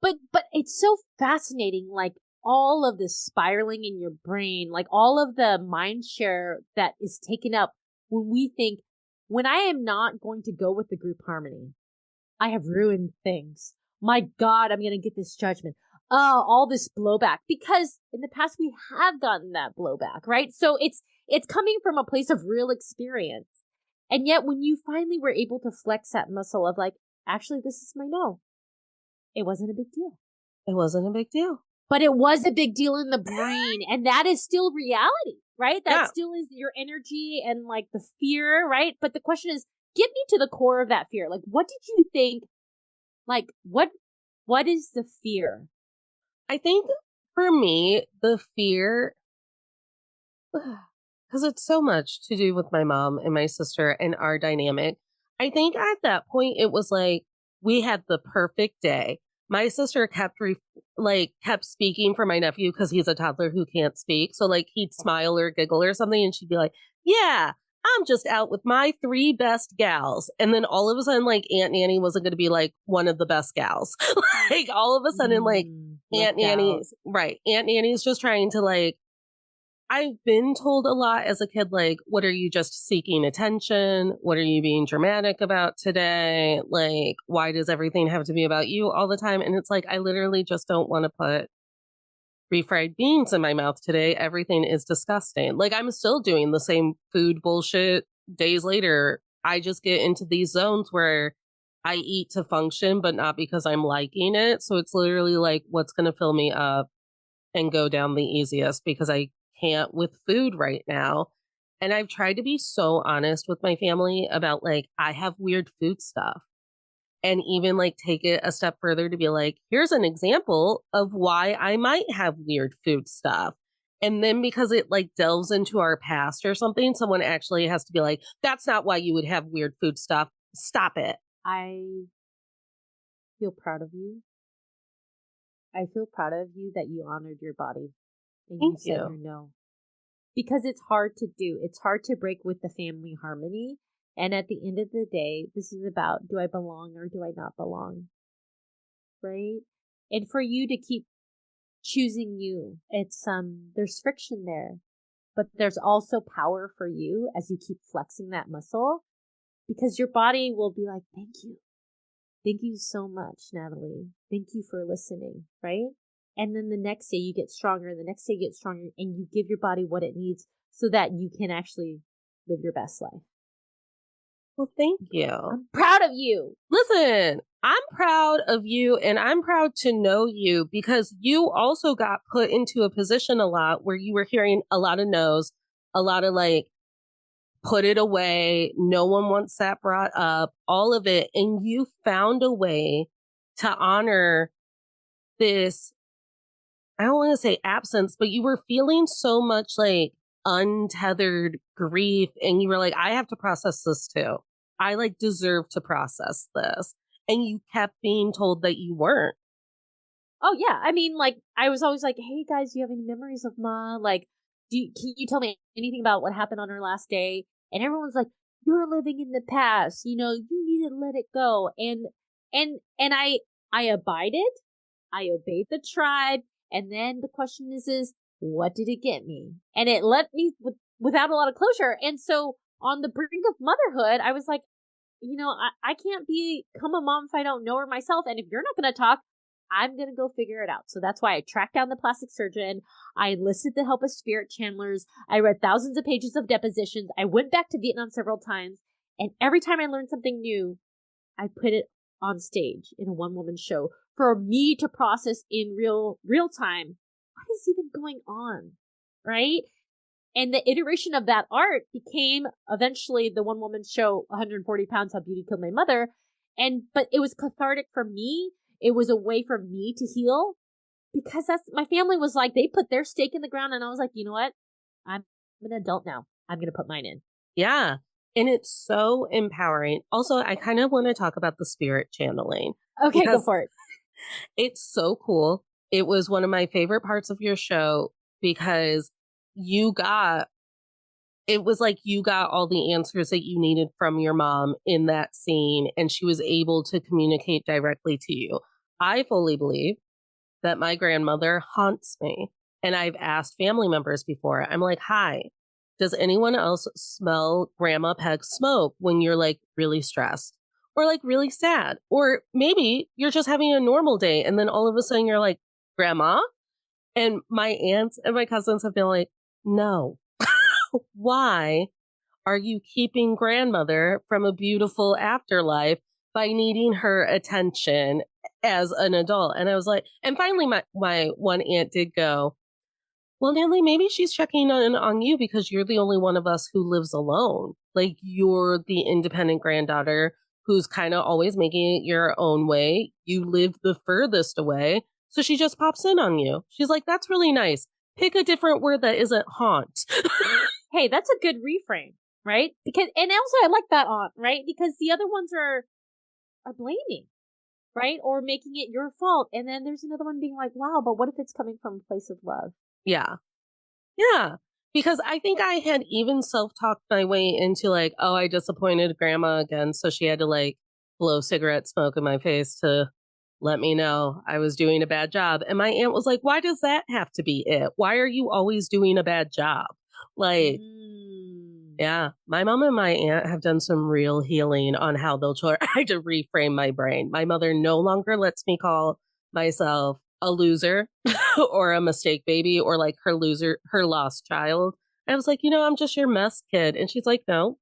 But it's so fascinating, like all of the spiraling in your brain, like all of the mind share that is taken up when we think, when I am not going to go with the group harmony, I have ruined things. My God, I'm going to get this judgment. all this blowback, because in the past we have gotten that blowback, right? So it's coming from a place of real experience. And yet when you finally were able to flex that muscle of like, actually, this is my no, it wasn't a big deal. It wasn't a big deal. But it was a big deal in the brain. And that is still reality, right? That Yeah. still is your energy and like the fear, right? But the question is, get me to the core of that fear. Like, what did you think? Like, what is the fear? I think for me, the fear, because it's so much to do with my mom and my sister and our dynamic. I think at that point, it was like we had the perfect day. My sister kept speaking for my nephew because he's a toddler who can't speak. So like he'd smile or giggle or something, and she'd be like, "Yeah, I'm just out with my three best gals." And then all of a sudden, like Aunt Nanny wasn't going to be like one of the best gals. Like all of a sudden, like Aunt Left out. Nanny's right. Aunt Nanny's just trying to like. I've been told a lot as a kid, like, what are you just seeking attention? What are you being dramatic about today? Like, why does everything have to be about you all the time? And it's like, I literally just don't want to put refried beans in my mouth today. Everything is disgusting. Like, I'm still doing the same food bullshit days later. I just get into these zones where I eat to function, but not because I'm liking it. So it's literally like, what's going to fill me up and go down the easiest because I can't with food right now. And I've tried to be so honest with my family about like, I have weird food stuff, and even like take it a step further to be like, here's an example of why I might have weird food stuff. And then because it like delves into our past or something, someone actually has to be like, that's not why you would have weird food stuff. Stop it. I feel proud of you. I feel proud of you that you honored your body and you Thank said you. your no. Because it's hard to do. It's hard to break with the family harmony. And at the end of the day, this is about, do I belong or do I not belong? Right? And for you to keep choosing you, it's there's friction there. But there's also power for you as you keep flexing that muscle, because your body will be like, thank you. Thank you so much, Natalie. Thank you for listening, right? And then the next day you get stronger, and the next day you get stronger, and you give your body what it needs so that you can actually live your best life. Well, thank you. I'm proud of you. Listen, I'm proud of you, and I'm proud to know you because you also got put into a position a lot where you were hearing a lot of no's, a lot of like, put it away. No one wants that brought up, all of it. And you found a way to honor this. I don't want to say absence, but you were feeling so much like untethered grief. And you were like, I have to process this too. I like deserve to process this. And you kept being told that you weren't. Oh yeah, I mean, like I was always like, "Hey guys, do you have any memories of Ma? Like, can you tell me anything about what happened on her last day?" And everyone's like, "You're living in the past. You know, you need to let it go." And I abided, I obeyed the tribe, and then the question is what did it get me? And it left me without a lot of closure. And so on the brink of motherhood, I was like, I can't become a mom if I don't know her myself. And if you're not going to talk, I'm going to go figure it out. So that's why I tracked down the plastic surgeon. I enlisted the help of spirit channelers. I read thousands of pages of depositions. I went back to Vietnam several times. And every time I learned something new, I put it on stage in a one-woman show for me to process in real time. What is even going on? Right? And the iteration of that art became eventually the one-woman show, 140 Pounds, How Beauty Killed My Mother. But it was cathartic for me. It was a way for me to heal, because my family was like, they put their stake in the ground, and I was like, you know what? I'm an adult now. I'm going to put mine in. Yeah. And it's so empowering. Also, I kind of want to talk about the spirit channeling. Okay, go for it. It's so cool. It was one of my favorite parts of your show because it was like you got all the answers that you needed from your mom in that scene, and she was able to communicate directly to you. I fully believe that my grandmother haunts me. And I've asked family members before, I'm like, hi, does anyone else smell Grandma Peg's smoke when you're like really stressed or like really sad? Or maybe you're just having a normal day and then all of a sudden you're like, grandma. And my aunts and my cousins have been like, no, why are you keeping grandmother from a beautiful afterlife by needing her attention as an adult? And I was like, and finally, my one aunt did go, well, Natalie, maybe she's checking on you because you're the only one of us who lives alone. Like, you're the independent granddaughter who's kind of always making it your own way. You live the furthest away. So she just pops in on you. She's like, that's really nice. Pick a different word that isn't haunt. Hey, that's a good reframe, right? Because, and also I like that aunt, right? Because the other ones are blaming, right? Or making it your fault. And then there's another one being like, wow, but what if it's coming from a place of love? Yeah. Yeah. Because I think I had even self talked my way into like, oh, I disappointed grandma again. So she had to like blow cigarette smoke in my face to let me know I was doing a bad job. And my aunt was like, why does that have to be it? Why are you always doing a bad job? Like, yeah, my mom and my aunt have done some real healing on how they'll try to reframe my brain. My mother no longer lets me call myself a loser or a mistake baby or like her lost child. I was like, I'm just your mess kid. And she's like, no,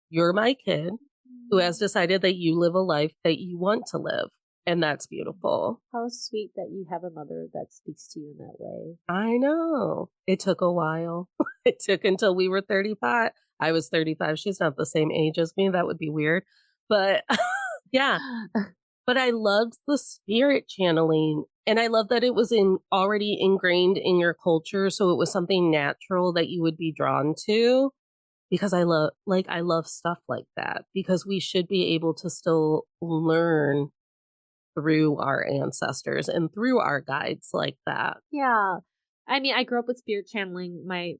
you're my kid who has decided that you live a life that you want to live. And that's beautiful. How sweet that you have a mother that speaks to you in that way. I know. It took a while. It took until we were 35. I was 35. She's not the same age as me. That would be weird. But yeah. But I loved the spirit channeling. And I love that it was already ingrained in your culture. So it was something natural that you would be drawn to. Because I love stuff like that. Because we should be able to still learn through our ancestors and through our guides like that. Yeah. I mean, I grew up with spirit channeling. My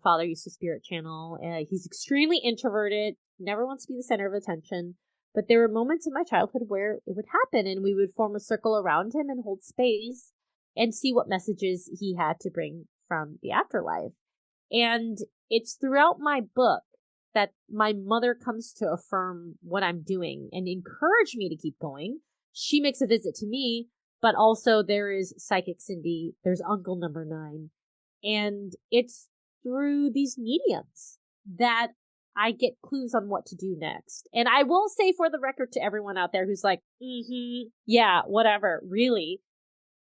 father used to spirit channel. He's extremely introverted, never wants to be the center of attention. But there were moments in my childhood where it would happen, and we would form a circle around him and hold space and see what messages he had to bring from the afterlife. And it's throughout my book that my mother comes to affirm what I'm doing and encourage me to keep going. She makes a visit to me, but also there is Psychic Cindy, there's Uncle Number 9. And it's through these mediums that I get clues on what to do next. And I will say for the record to everyone out there who's like, yeah, whatever, really,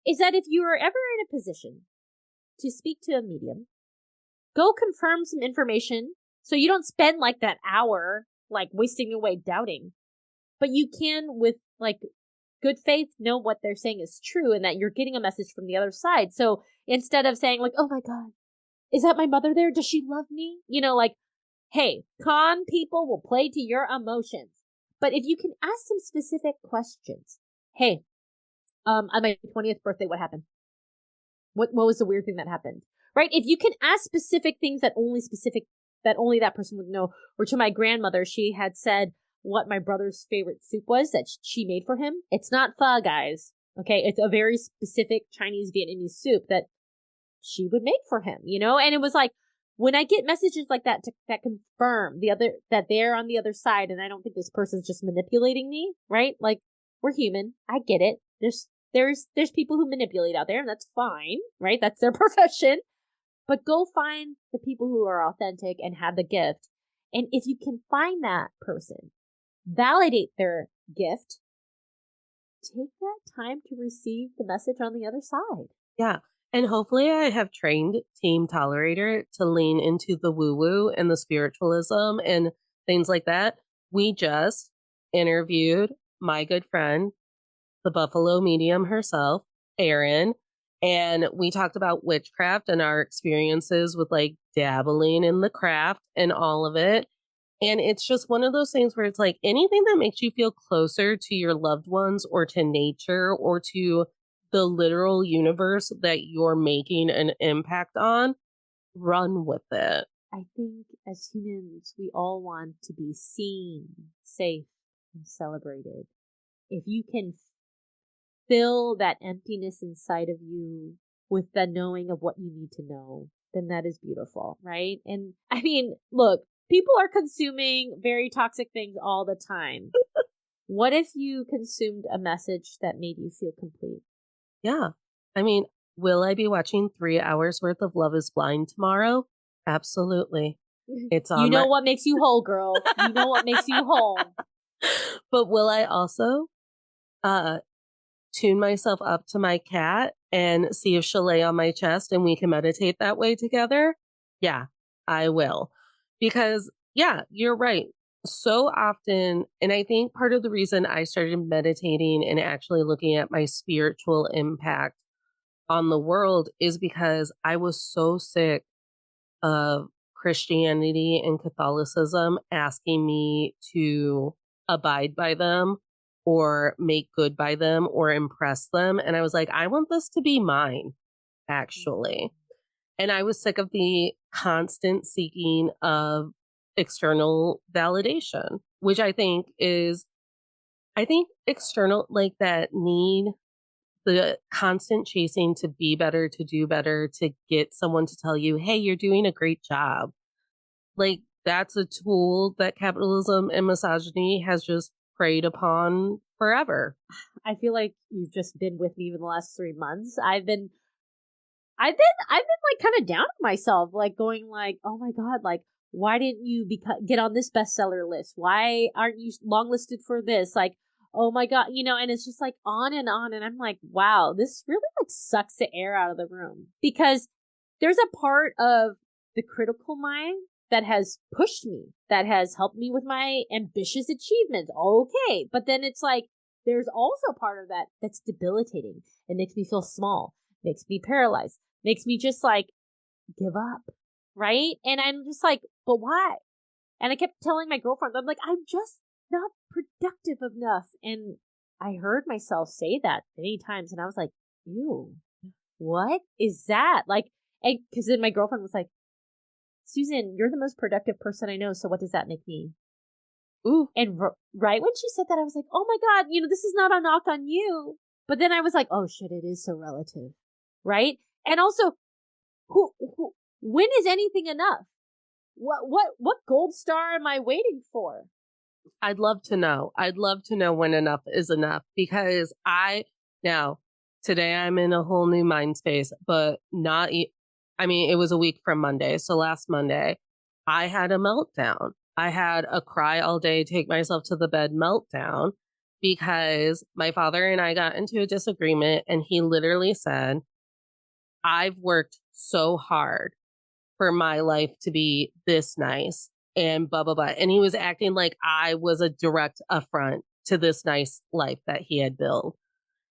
is that if you are ever in a position to speak to a medium, go confirm some information so you don't spend like that hour like wasting away doubting. But you can, with like good faith, know what they're saying is true and that you're getting a message from the other side. So instead of saying like, oh my God, is that my mother there? Does she love me? Like, hey, con people will play to your emotions. But if you can ask some specific questions, hey, on my 20th birthday, what happened? What was the weird thing that happened? Right? If you can ask specific things that only that person would know. Or to my grandmother, she had said what my brother's favorite soup was that she made for him. It's not pho, guys. Okay, it's a very specific Chinese Vietnamese soup that she would make for him, And it was like, when I get messages like that that confirm that they're on the other side, and I don't think this person's just manipulating me, right? Like, we're human. I get it. There's people who manipulate out there, and that's fine, right? That's their profession. But go find the people who are authentic and have the gift. And if you can find that person, validate their gift, take that time to receive the message on the other side. Yeah. And hopefully I have trained Team Tolerator to lean into the woo-woo and the spiritualism and things like that. We just interviewed my good friend, the Buffalo medium herself, Erin, and we talked about witchcraft and our experiences with like dabbling in the craft and all of it. And it's just one of those things where it's like anything that makes you feel closer to your loved ones or to nature or to the literal universe that you're making an impact on, run with it. I think as humans, we all want to be seen, safe, and celebrated. If you can fill that emptiness inside of you with the knowing of what you need to know, then that is beautiful, right? And I mean, look, people are consuming very toxic things all the time. What if you consumed a message that made you feel complete? Yeah. I mean, Will I be watching 3 hours worth of Love is Blind tomorrow? Absolutely. It's You on know my, what makes you whole, girl. You know what makes you whole. but will I also uh tune myself up to my cat and see if she'll lay on my chest and we can meditate that way together? Yeah, I will. Because, yeah, you're right. So often, and I think part of the reason I started meditating and actually looking at my spiritual impact on the world is because I was so sick of Christianity and Catholicism asking me to abide by them or make good by them or impress them. And I was like, I want this to be mine, actually. And I was sick of the constant seeking of external validation, which I think external, like that need, the constant chasing to be better, to do better, to get someone to tell you, hey, you're doing a great job. Like, that's a tool that capitalism and misogyny has just preyed upon forever. I feel like you've just been with me for the last 3 months. I've been like kind of down on myself, like going like, oh my god, like why didn't you get on this bestseller list? Why aren't you longlisted for this? Like, oh my god, and it's just like on and on, and I'm like, wow, this really like sucks the air out of the room because there's a part of the critical mind that has pushed me, that has helped me with my ambitious achievements. Okay, but then it's like there's also part of that that's debilitating. It makes me feel small, makes me paralyzed, makes me just like give up, right? And I'm just like, but why? And I kept telling my girlfriend, I'm like, I'm just not productive enough. And I heard myself say that many times, and I was like, ew, what is that? Like, and because then my girlfriend was like, Susan, you're the most productive person I know, so what does that make me? Ooh, And right when she said that, I was like, oh my God, this is not a knock on you. But then I was like, oh shit, it is so relative, right? And also, when is anything enough? What gold star am I waiting for? I'd love to know. I'd love to know when enough is enough because now, today I'm in a whole new mind space, but not, I mean, it was a week from Monday. So last Monday, I had a meltdown. I had a cry all day, take myself to the bed meltdown because my father and I got into a disagreement and he literally said, I've worked so hard for my life to be this nice and blah, blah, blah. And he was acting like I was a direct affront to this nice life that he had built.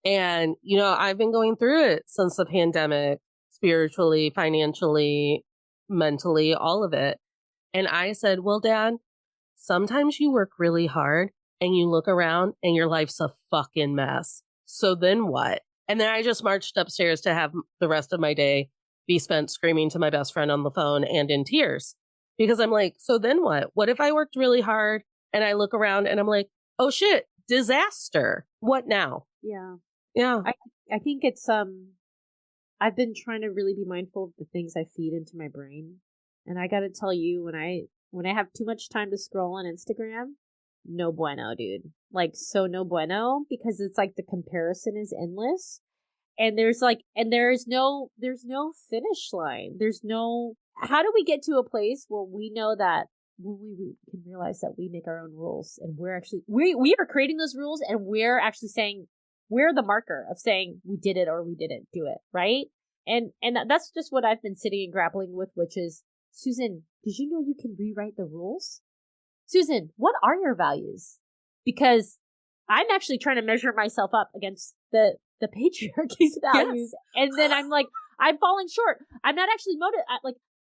And, I've been going through it since the pandemic, spiritually, financially, mentally, all of it. And I said, well, Dad, sometimes you work really hard and you look around and your life's a fucking mess. So then what? And then I just marched upstairs to have the rest of my day be spent screaming to my best friend on the phone and in tears because I'm like, so then what? What if I worked really hard and I look around and I'm like, oh shit, disaster. What now? Yeah. Yeah. I think it's I've been trying to really be mindful of the things I feed into my brain. And I got to tell you, when I have too much time to scroll on Instagram, no bueno, dude. Like, so no bueno, because it's like the comparison is endless. And there's no finish line. There's no, how do we get to a place where we know that when we can realize that we make our own rules and we're actually, we are creating those rules and we're actually saying, we're the marker of saying we did it or we didn't do it, right? And that's just what I've been sitting and grappling with, which is, Susan, did you know you can rewrite the rules? Susan, what are your values? Because I'm actually trying to measure myself up against the patriarchy's values. Yes. And then I'm like, I'm falling short. I'm not actually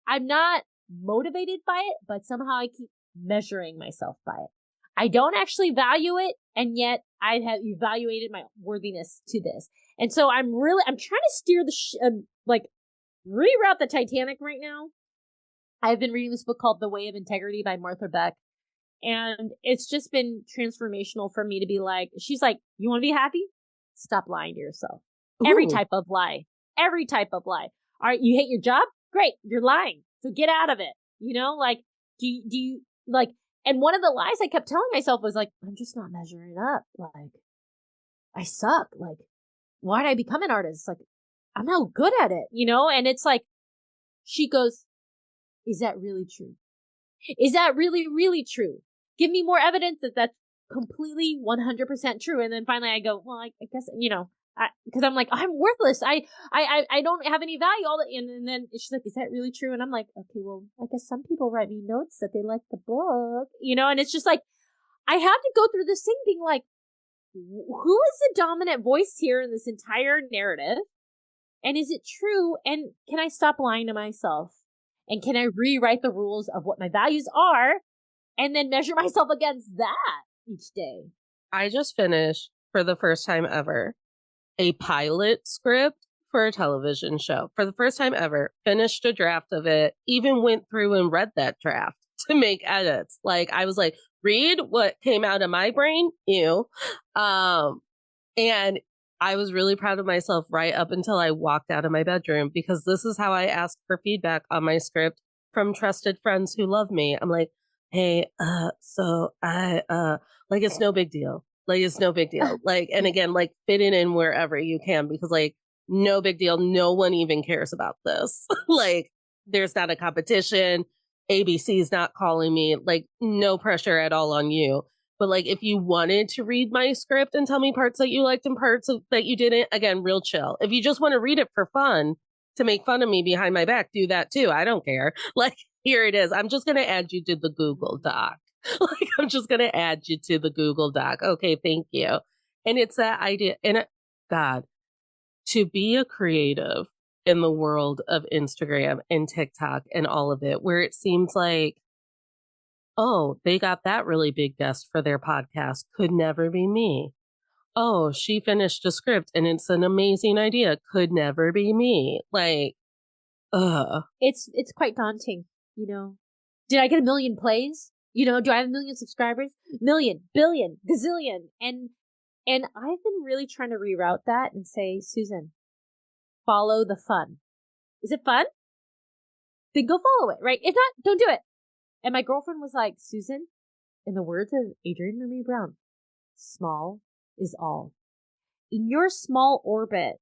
I'm not motivated by it, but somehow I keep measuring myself by it. I don't actually value it, and yet I have evaluated my worthiness to this. And so I'm trying to steer reroute the Titanic right now. I've been reading this book called The Way of Integrity by Martha Beck. And it's just been transformational for me to be like, she's like, you want to be happy? Stop lying to yourself. Ooh. Every type of lie. All right, you hate your job? Great, you're lying. So get out of it. Do you like, and one of the lies I kept telling myself was like, I'm just not measuring up. Like, I suck. Like, why did I become an artist? Like, I'm not good at it, you know? And it's like, she goes, is that really true? Is that really, really true? Give me more evidence that that's completely 100% true. And then finally I go, well, I guess, because I'm like, I'm worthless. I don't have any value. And then she's like, is that really true? And I'm like, okay, well, I guess some people write me notes that they like the book, and it's just like, I have to go through this thing being like, who is the dominant voice here in this entire narrative? And is it true? And can I stop lying to myself? And can I rewrite the rules of what my values are and then measure myself against that each day? I just finished, for the first time ever, a pilot script for a television show. For the first time ever, finished a draft of it, even went through and read that draft to make edits. Like, I was like, read what came out of my brain, and I was really proud of myself right up until I walked out of my bedroom, because this is how I ask for feedback on my script from trusted friends who love me. I'm like, hey, so I, like, it's no big deal. Like, it's no big deal. Like, and again, like, fit it in wherever you can, because like, no big deal. No one even cares about this. Like, there's not a competition. ABC's not calling me. Like, no pressure at all on you. But like, if you wanted to read my script and tell me parts that you liked and that you didn't, again, real chill. If you just want to read it for fun, to make fun of me behind my back, do that too. I don't care. Like, here it is. I'm just going to add you to the Google Doc. Like, I'm just going to add you to the Google Doc. Okay, thank you. And it's that idea. And God, to be a creative in the world of Instagram and TikTok and all of it, where it seems like, oh, they got that really big guest for their podcast, could never be me. Oh, she finished a script and it's an amazing idea, could never be me. Like, It's quite daunting, Did I get 1 million plays? Do I have 1 million subscribers? Million, billion, gazillion. And I've been really trying to reroute that and say, Susan, follow the fun. Is it fun? Then go follow it, right? If not, don't do it. And my girlfriend was like, Susan, in the words of Adrienne Marie Brown, small is all. In your small orbit,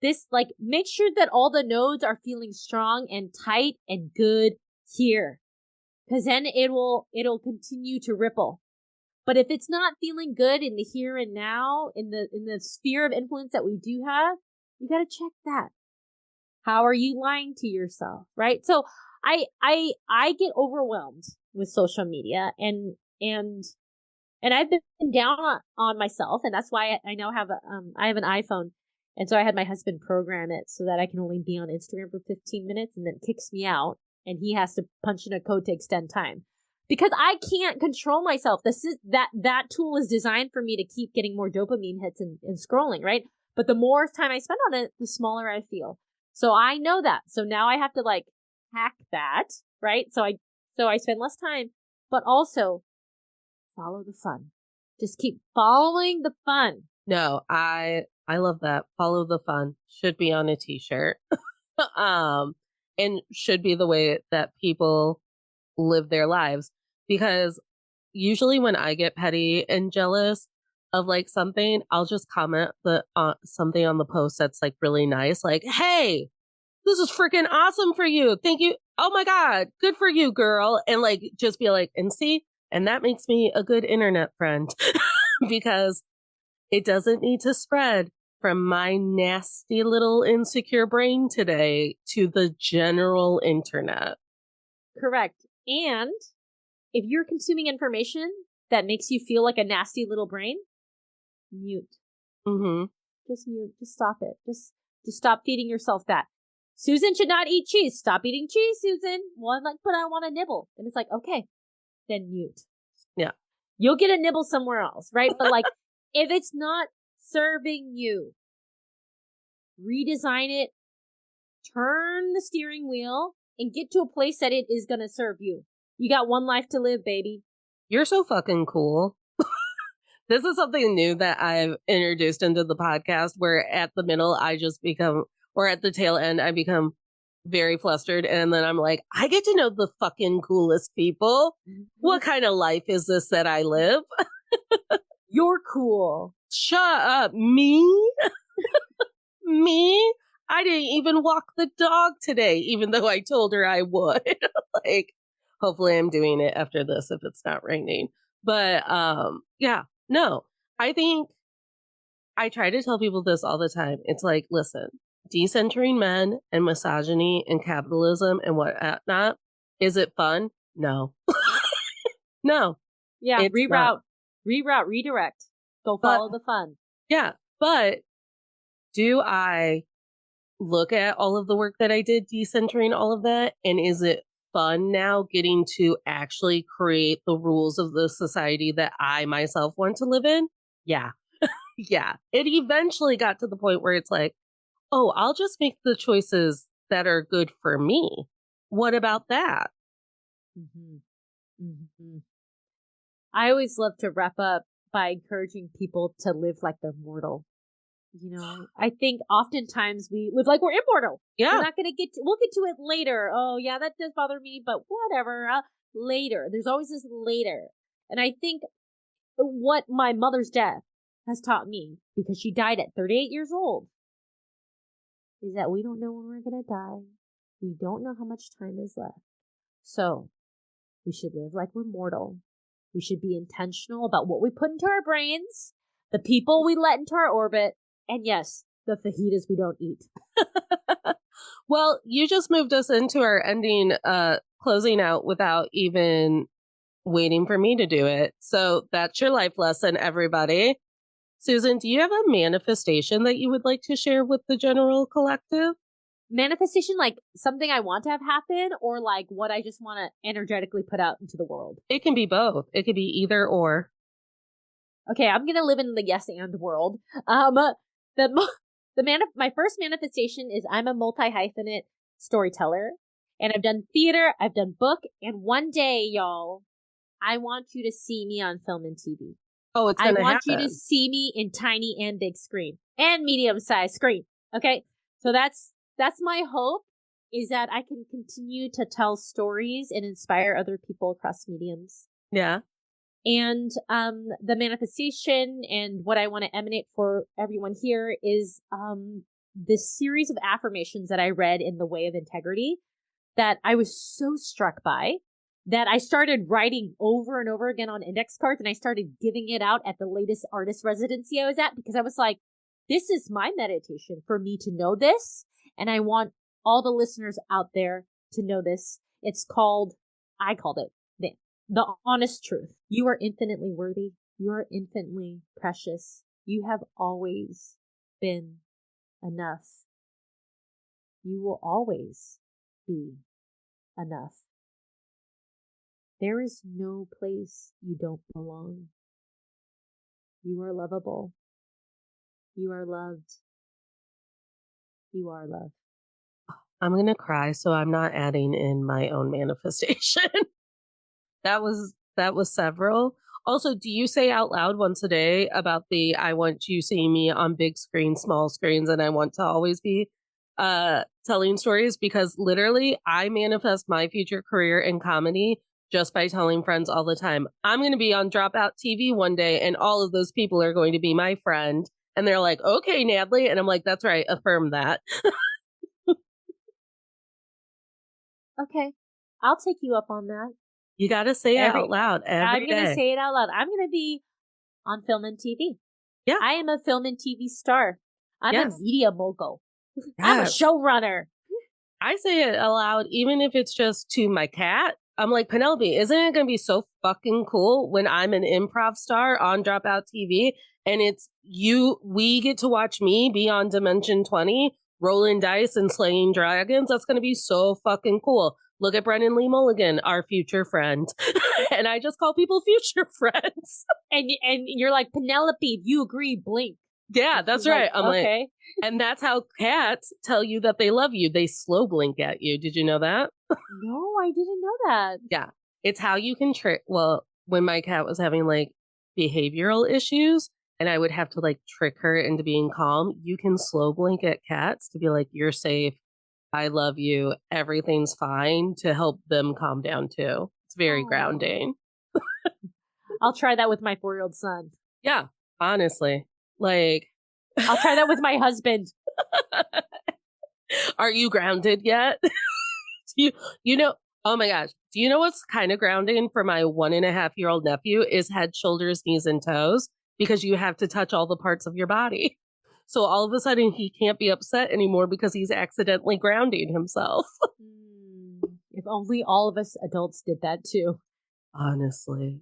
make sure that all the nodes are feeling strong and tight and good here. Because then it'll continue to ripple. But if it's not feeling good in the here and now, in the sphere of influence that we do have, you got to check that. How are you lying to yourself, right? So I get overwhelmed with social media and I've been down on myself, and that's why I now have I have an iPhone, and so I had my husband program it so that I can only be on Instagram for 15 minutes and then it kicks me out, and he has to punch in a code to extend time because I can't control myself. That tool is designed for me to keep getting more dopamine hits and scrolling, right? But the more time I spend on it, the smaller I feel. So I know that. So now I have to hack that, right? So I spend less time, but also follow the fun. Just keep following the fun. No, I love that. Follow the fun should be on a t-shirt. And should be the way that people live their lives, because usually when I get petty and jealous of like something, I'll just comment something on the post that's like really nice, like, hey, this is freaking awesome for you. Thank you. Oh my God. Good for you, girl. And like, just be like, and see, and that makes me a good internet friend because it doesn't need to spread from my nasty little insecure brain today to the general internet. Correct. And if you're consuming information that makes you feel like a nasty little brain, mute. Mm-hmm. Just mute. Just stop it. Just stop feeding yourself that. Susan should not eat cheese. Stop eating cheese, Susan. Well, but I want a nibble. And it's like, okay, then mute. Yeah. You'll get a nibble somewhere else, right? But like, if it's not serving you, redesign it, turn the steering wheel, and get to a place that it is going to serve you. You got one life to live, baby. You're so fucking cool. This is something new that I've introduced into the podcast, where at the middle, I just become, or at the tail end, I become very flustered. And then I'm like, I get to know the fucking coolest people. What kind of life is this that I live? You're cool. Shut up. Me? Me? I didn't even walk the dog today, even though I told her I would. Like, hopefully I'm doing it after this if it's not raining. But yeah, no, I think I try to tell people this all the time. It's like, listen, decentering men and misogyny and capitalism and whatnot, is it fun? No. No, Yeah, it's not. reroute, redirect. Go But follow the fun. yeah, but do I look at all of the work that I did decentering all of that? And is it fun now getting to actually create the rules of the society that I myself want to live in? Yeah. Yeah. It eventually got to the point where it's like, oh, I'll just make the choices that are good for me. What about that? Mm-hmm. Mm-hmm. I always love to wrap up by encouraging people to live like they're mortal. You know, I think oftentimes we live like we're immortal. We're Yeah. not going to we'll get to it later. Oh, yeah, that does bother me, but whatever. Later. There's always this later. And I think what my mother's death has taught me, because she died at 38 years old, is that we don't know when we're going to die. We don't know how much time is left. So we should live like we're mortal. We should be intentional about what we put into our brains, the people we let into our orbit, and yes, the fajitas we don't eat. Well, you just moved us into our ending, closing out without even waiting for me to do it. So that's your life lesson, everybody. Susan, do you have a manifestation that you would like to share with the general collective? Manifestation, like something I want to have happen, or like what I just want to energetically put out into the world? It can be both. It could be either or. Okay, I'm gonna live in the yes and world. My first manifestation is I'm a multi-hyphenate storyteller, and I've done theater, I've done book, and one day, y'all, I want you to see me on film and TV. Oh, it's I going to want you to happen. see me in tiny and big screen and medium-sized screen. Okay, so that's my hope, is that I can continue to tell stories and inspire other people across mediums. Yeah. And the manifestation and what I want to emanate for everyone here is this series of affirmations that I read in The Way of Integrity that I was so struck by that I started writing over and over again on index cards, and I started giving it out at the latest artist residency I was at, because I was like, this is my meditation for me to know this, and I want all the listeners out there to know this. I called it the honest truth. You are infinitely worthy. You are infinitely precious. You have always been enough. You will always be enough. There is no place you don't belong. You are lovable. You are loved. You are loved. I'm going to cry, so I'm not adding in my own manifestation. That was several. Also, do you say out loud once a day about the I want you seeing me on big screens, small screens, and I want to always be telling stories? Because literally I manifest my future career in comedy just by telling friends all the time, I'm going to be on Dropout TV one day and all of those people are going to be my friend. And they're like, okay, Natalie. And I'm like, that's right. Affirm that. Okay. I'll take you up on that. You got to say it out loud every day. I'm going to say it out loud. I'm going to be on film and TV. Yeah. I am a film and TV star. I'm a media mogul. Yes. I'm a showrunner. I say it aloud, even if it's just to my cat. I'm like, Penelope, isn't it going to be so fucking cool when I'm an improv star on Dropout TV and it's we get to watch me be on Dimension 20, rolling dice and slaying dragons? That's going to be so fucking cool. Look at Brennan Lee Mulligan, our future friend. And I just call people future friends. And you're like, Penelope, if you agree, blink. Yeah, that's right. I'm okay. Like, and that's how cats tell you that they love you. They slow blink at you. Did you know that? No, I didn't know that. Yeah. It's how you can trick. Well, when my cat was having like behavioral issues and I would have to like trick her into being calm, you can slow blink at cats to be like, you're safe. I love you. Everything's fine, to help them calm down too. It's very grounding. I'll try that with my 4-year-old son. Yeah, honestly. Like, I'll try that with my husband. Are you grounded yet? you you know, oh my gosh. Do you know what's kind of grounding for my 1.5-year-old nephew is head, shoulders, knees, and toes because you have to touch all the parts of your body. So all of a sudden he can't be upset anymore because he's accidentally grounding himself. If only all of us adults did that too. Honestly,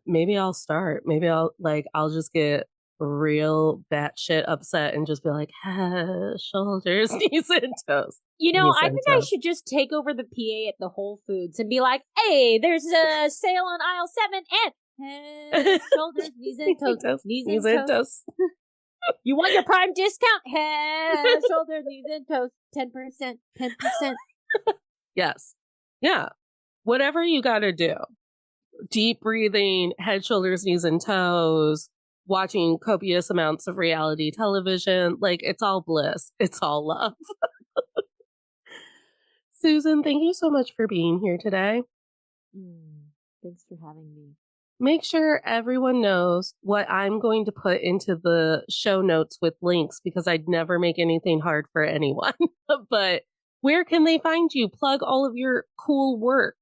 maybe I'll start. Maybe I'll just get real batshit upset and just be like, shoulders, knees, and toes. Knees I and think I toes. should just take over the PA at the Whole Foods and be like, hey, there's a sale on aisle 7 and head, shoulders, knees and toes, knees Knees and and toes. toes. You want your prime discount? Head, shoulders, knees and toes, 10%, 10%. Yes. Yeah. Whatever you got to do. Deep breathing, head, shoulders, knees, and toes, watching copious amounts of reality television. Like, it's all bliss. It's all love. Susan, thank you so much for being here today. Thanks for having me. Make sure everyone knows what I'm going to put into the show notes with links because I'd never make anything hard for anyone. But where can they find you? Plug all of your cool work.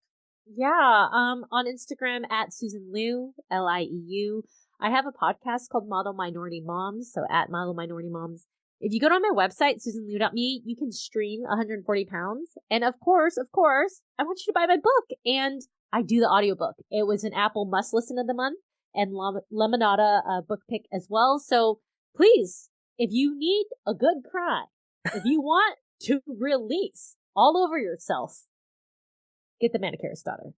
Yeah, on Instagram at Susan Liu, Lieu. I have a podcast called Model Minority Moms, so at Model Minority Moms. If you go to my website, susanliu.me, you can stream 140 pounds. And of course, I want you to buy my book. And I do the audiobook. It was an Apple Must Listen of the Month and Lemonada book pick as well. So please, if you need a good cry, if you want to release all over yourself, get the Manicurist's Daughter.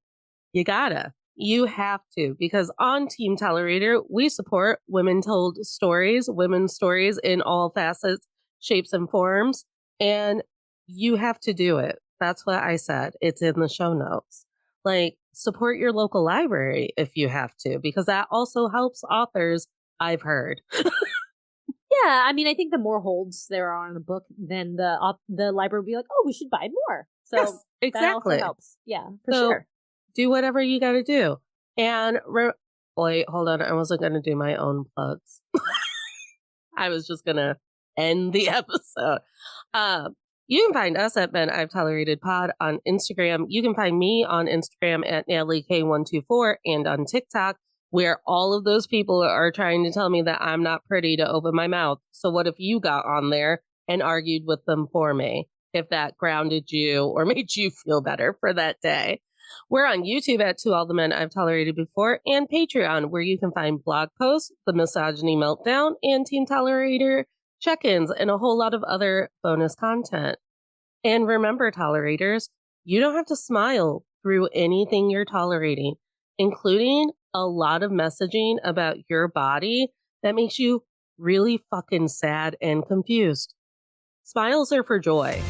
You have to, because on Team Tolerator, we support women told stories, women's stories in all facets, shapes, and forms. And you have to do it. That's what I said. It's in the show notes. Like, support your local library if you have to, because that also helps authors, I've heard. Yeah, I mean, I think the more holds there are in a book, then the library will be like, oh, we should buy more. So yes, exactly. That also helps. Yeah, for sure. Do whatever you got to do. And wait, hold on. I wasn't going to do my own plugs. I was just going to end the episode. You can find us at Men I've Tolerated Pod on Instagram. You can find me on Instagram at NatalieK124 and on TikTok, where all of those people are trying to tell me that I'm not pretty to open my mouth. So what if you got on there and argued with them for me? If that grounded you or made you feel better for that day. We're on YouTube at To All the Men I've Tolerated Before and Patreon, where you can find blog posts, The Misogyny Meltdown, and Team Tolerator check-ins, and a whole lot of other bonus content. And remember, tolerators, you don't have to smile through anything you're tolerating, including a lot of messaging about your body that makes you really fucking sad and confused. Smiles are for joy.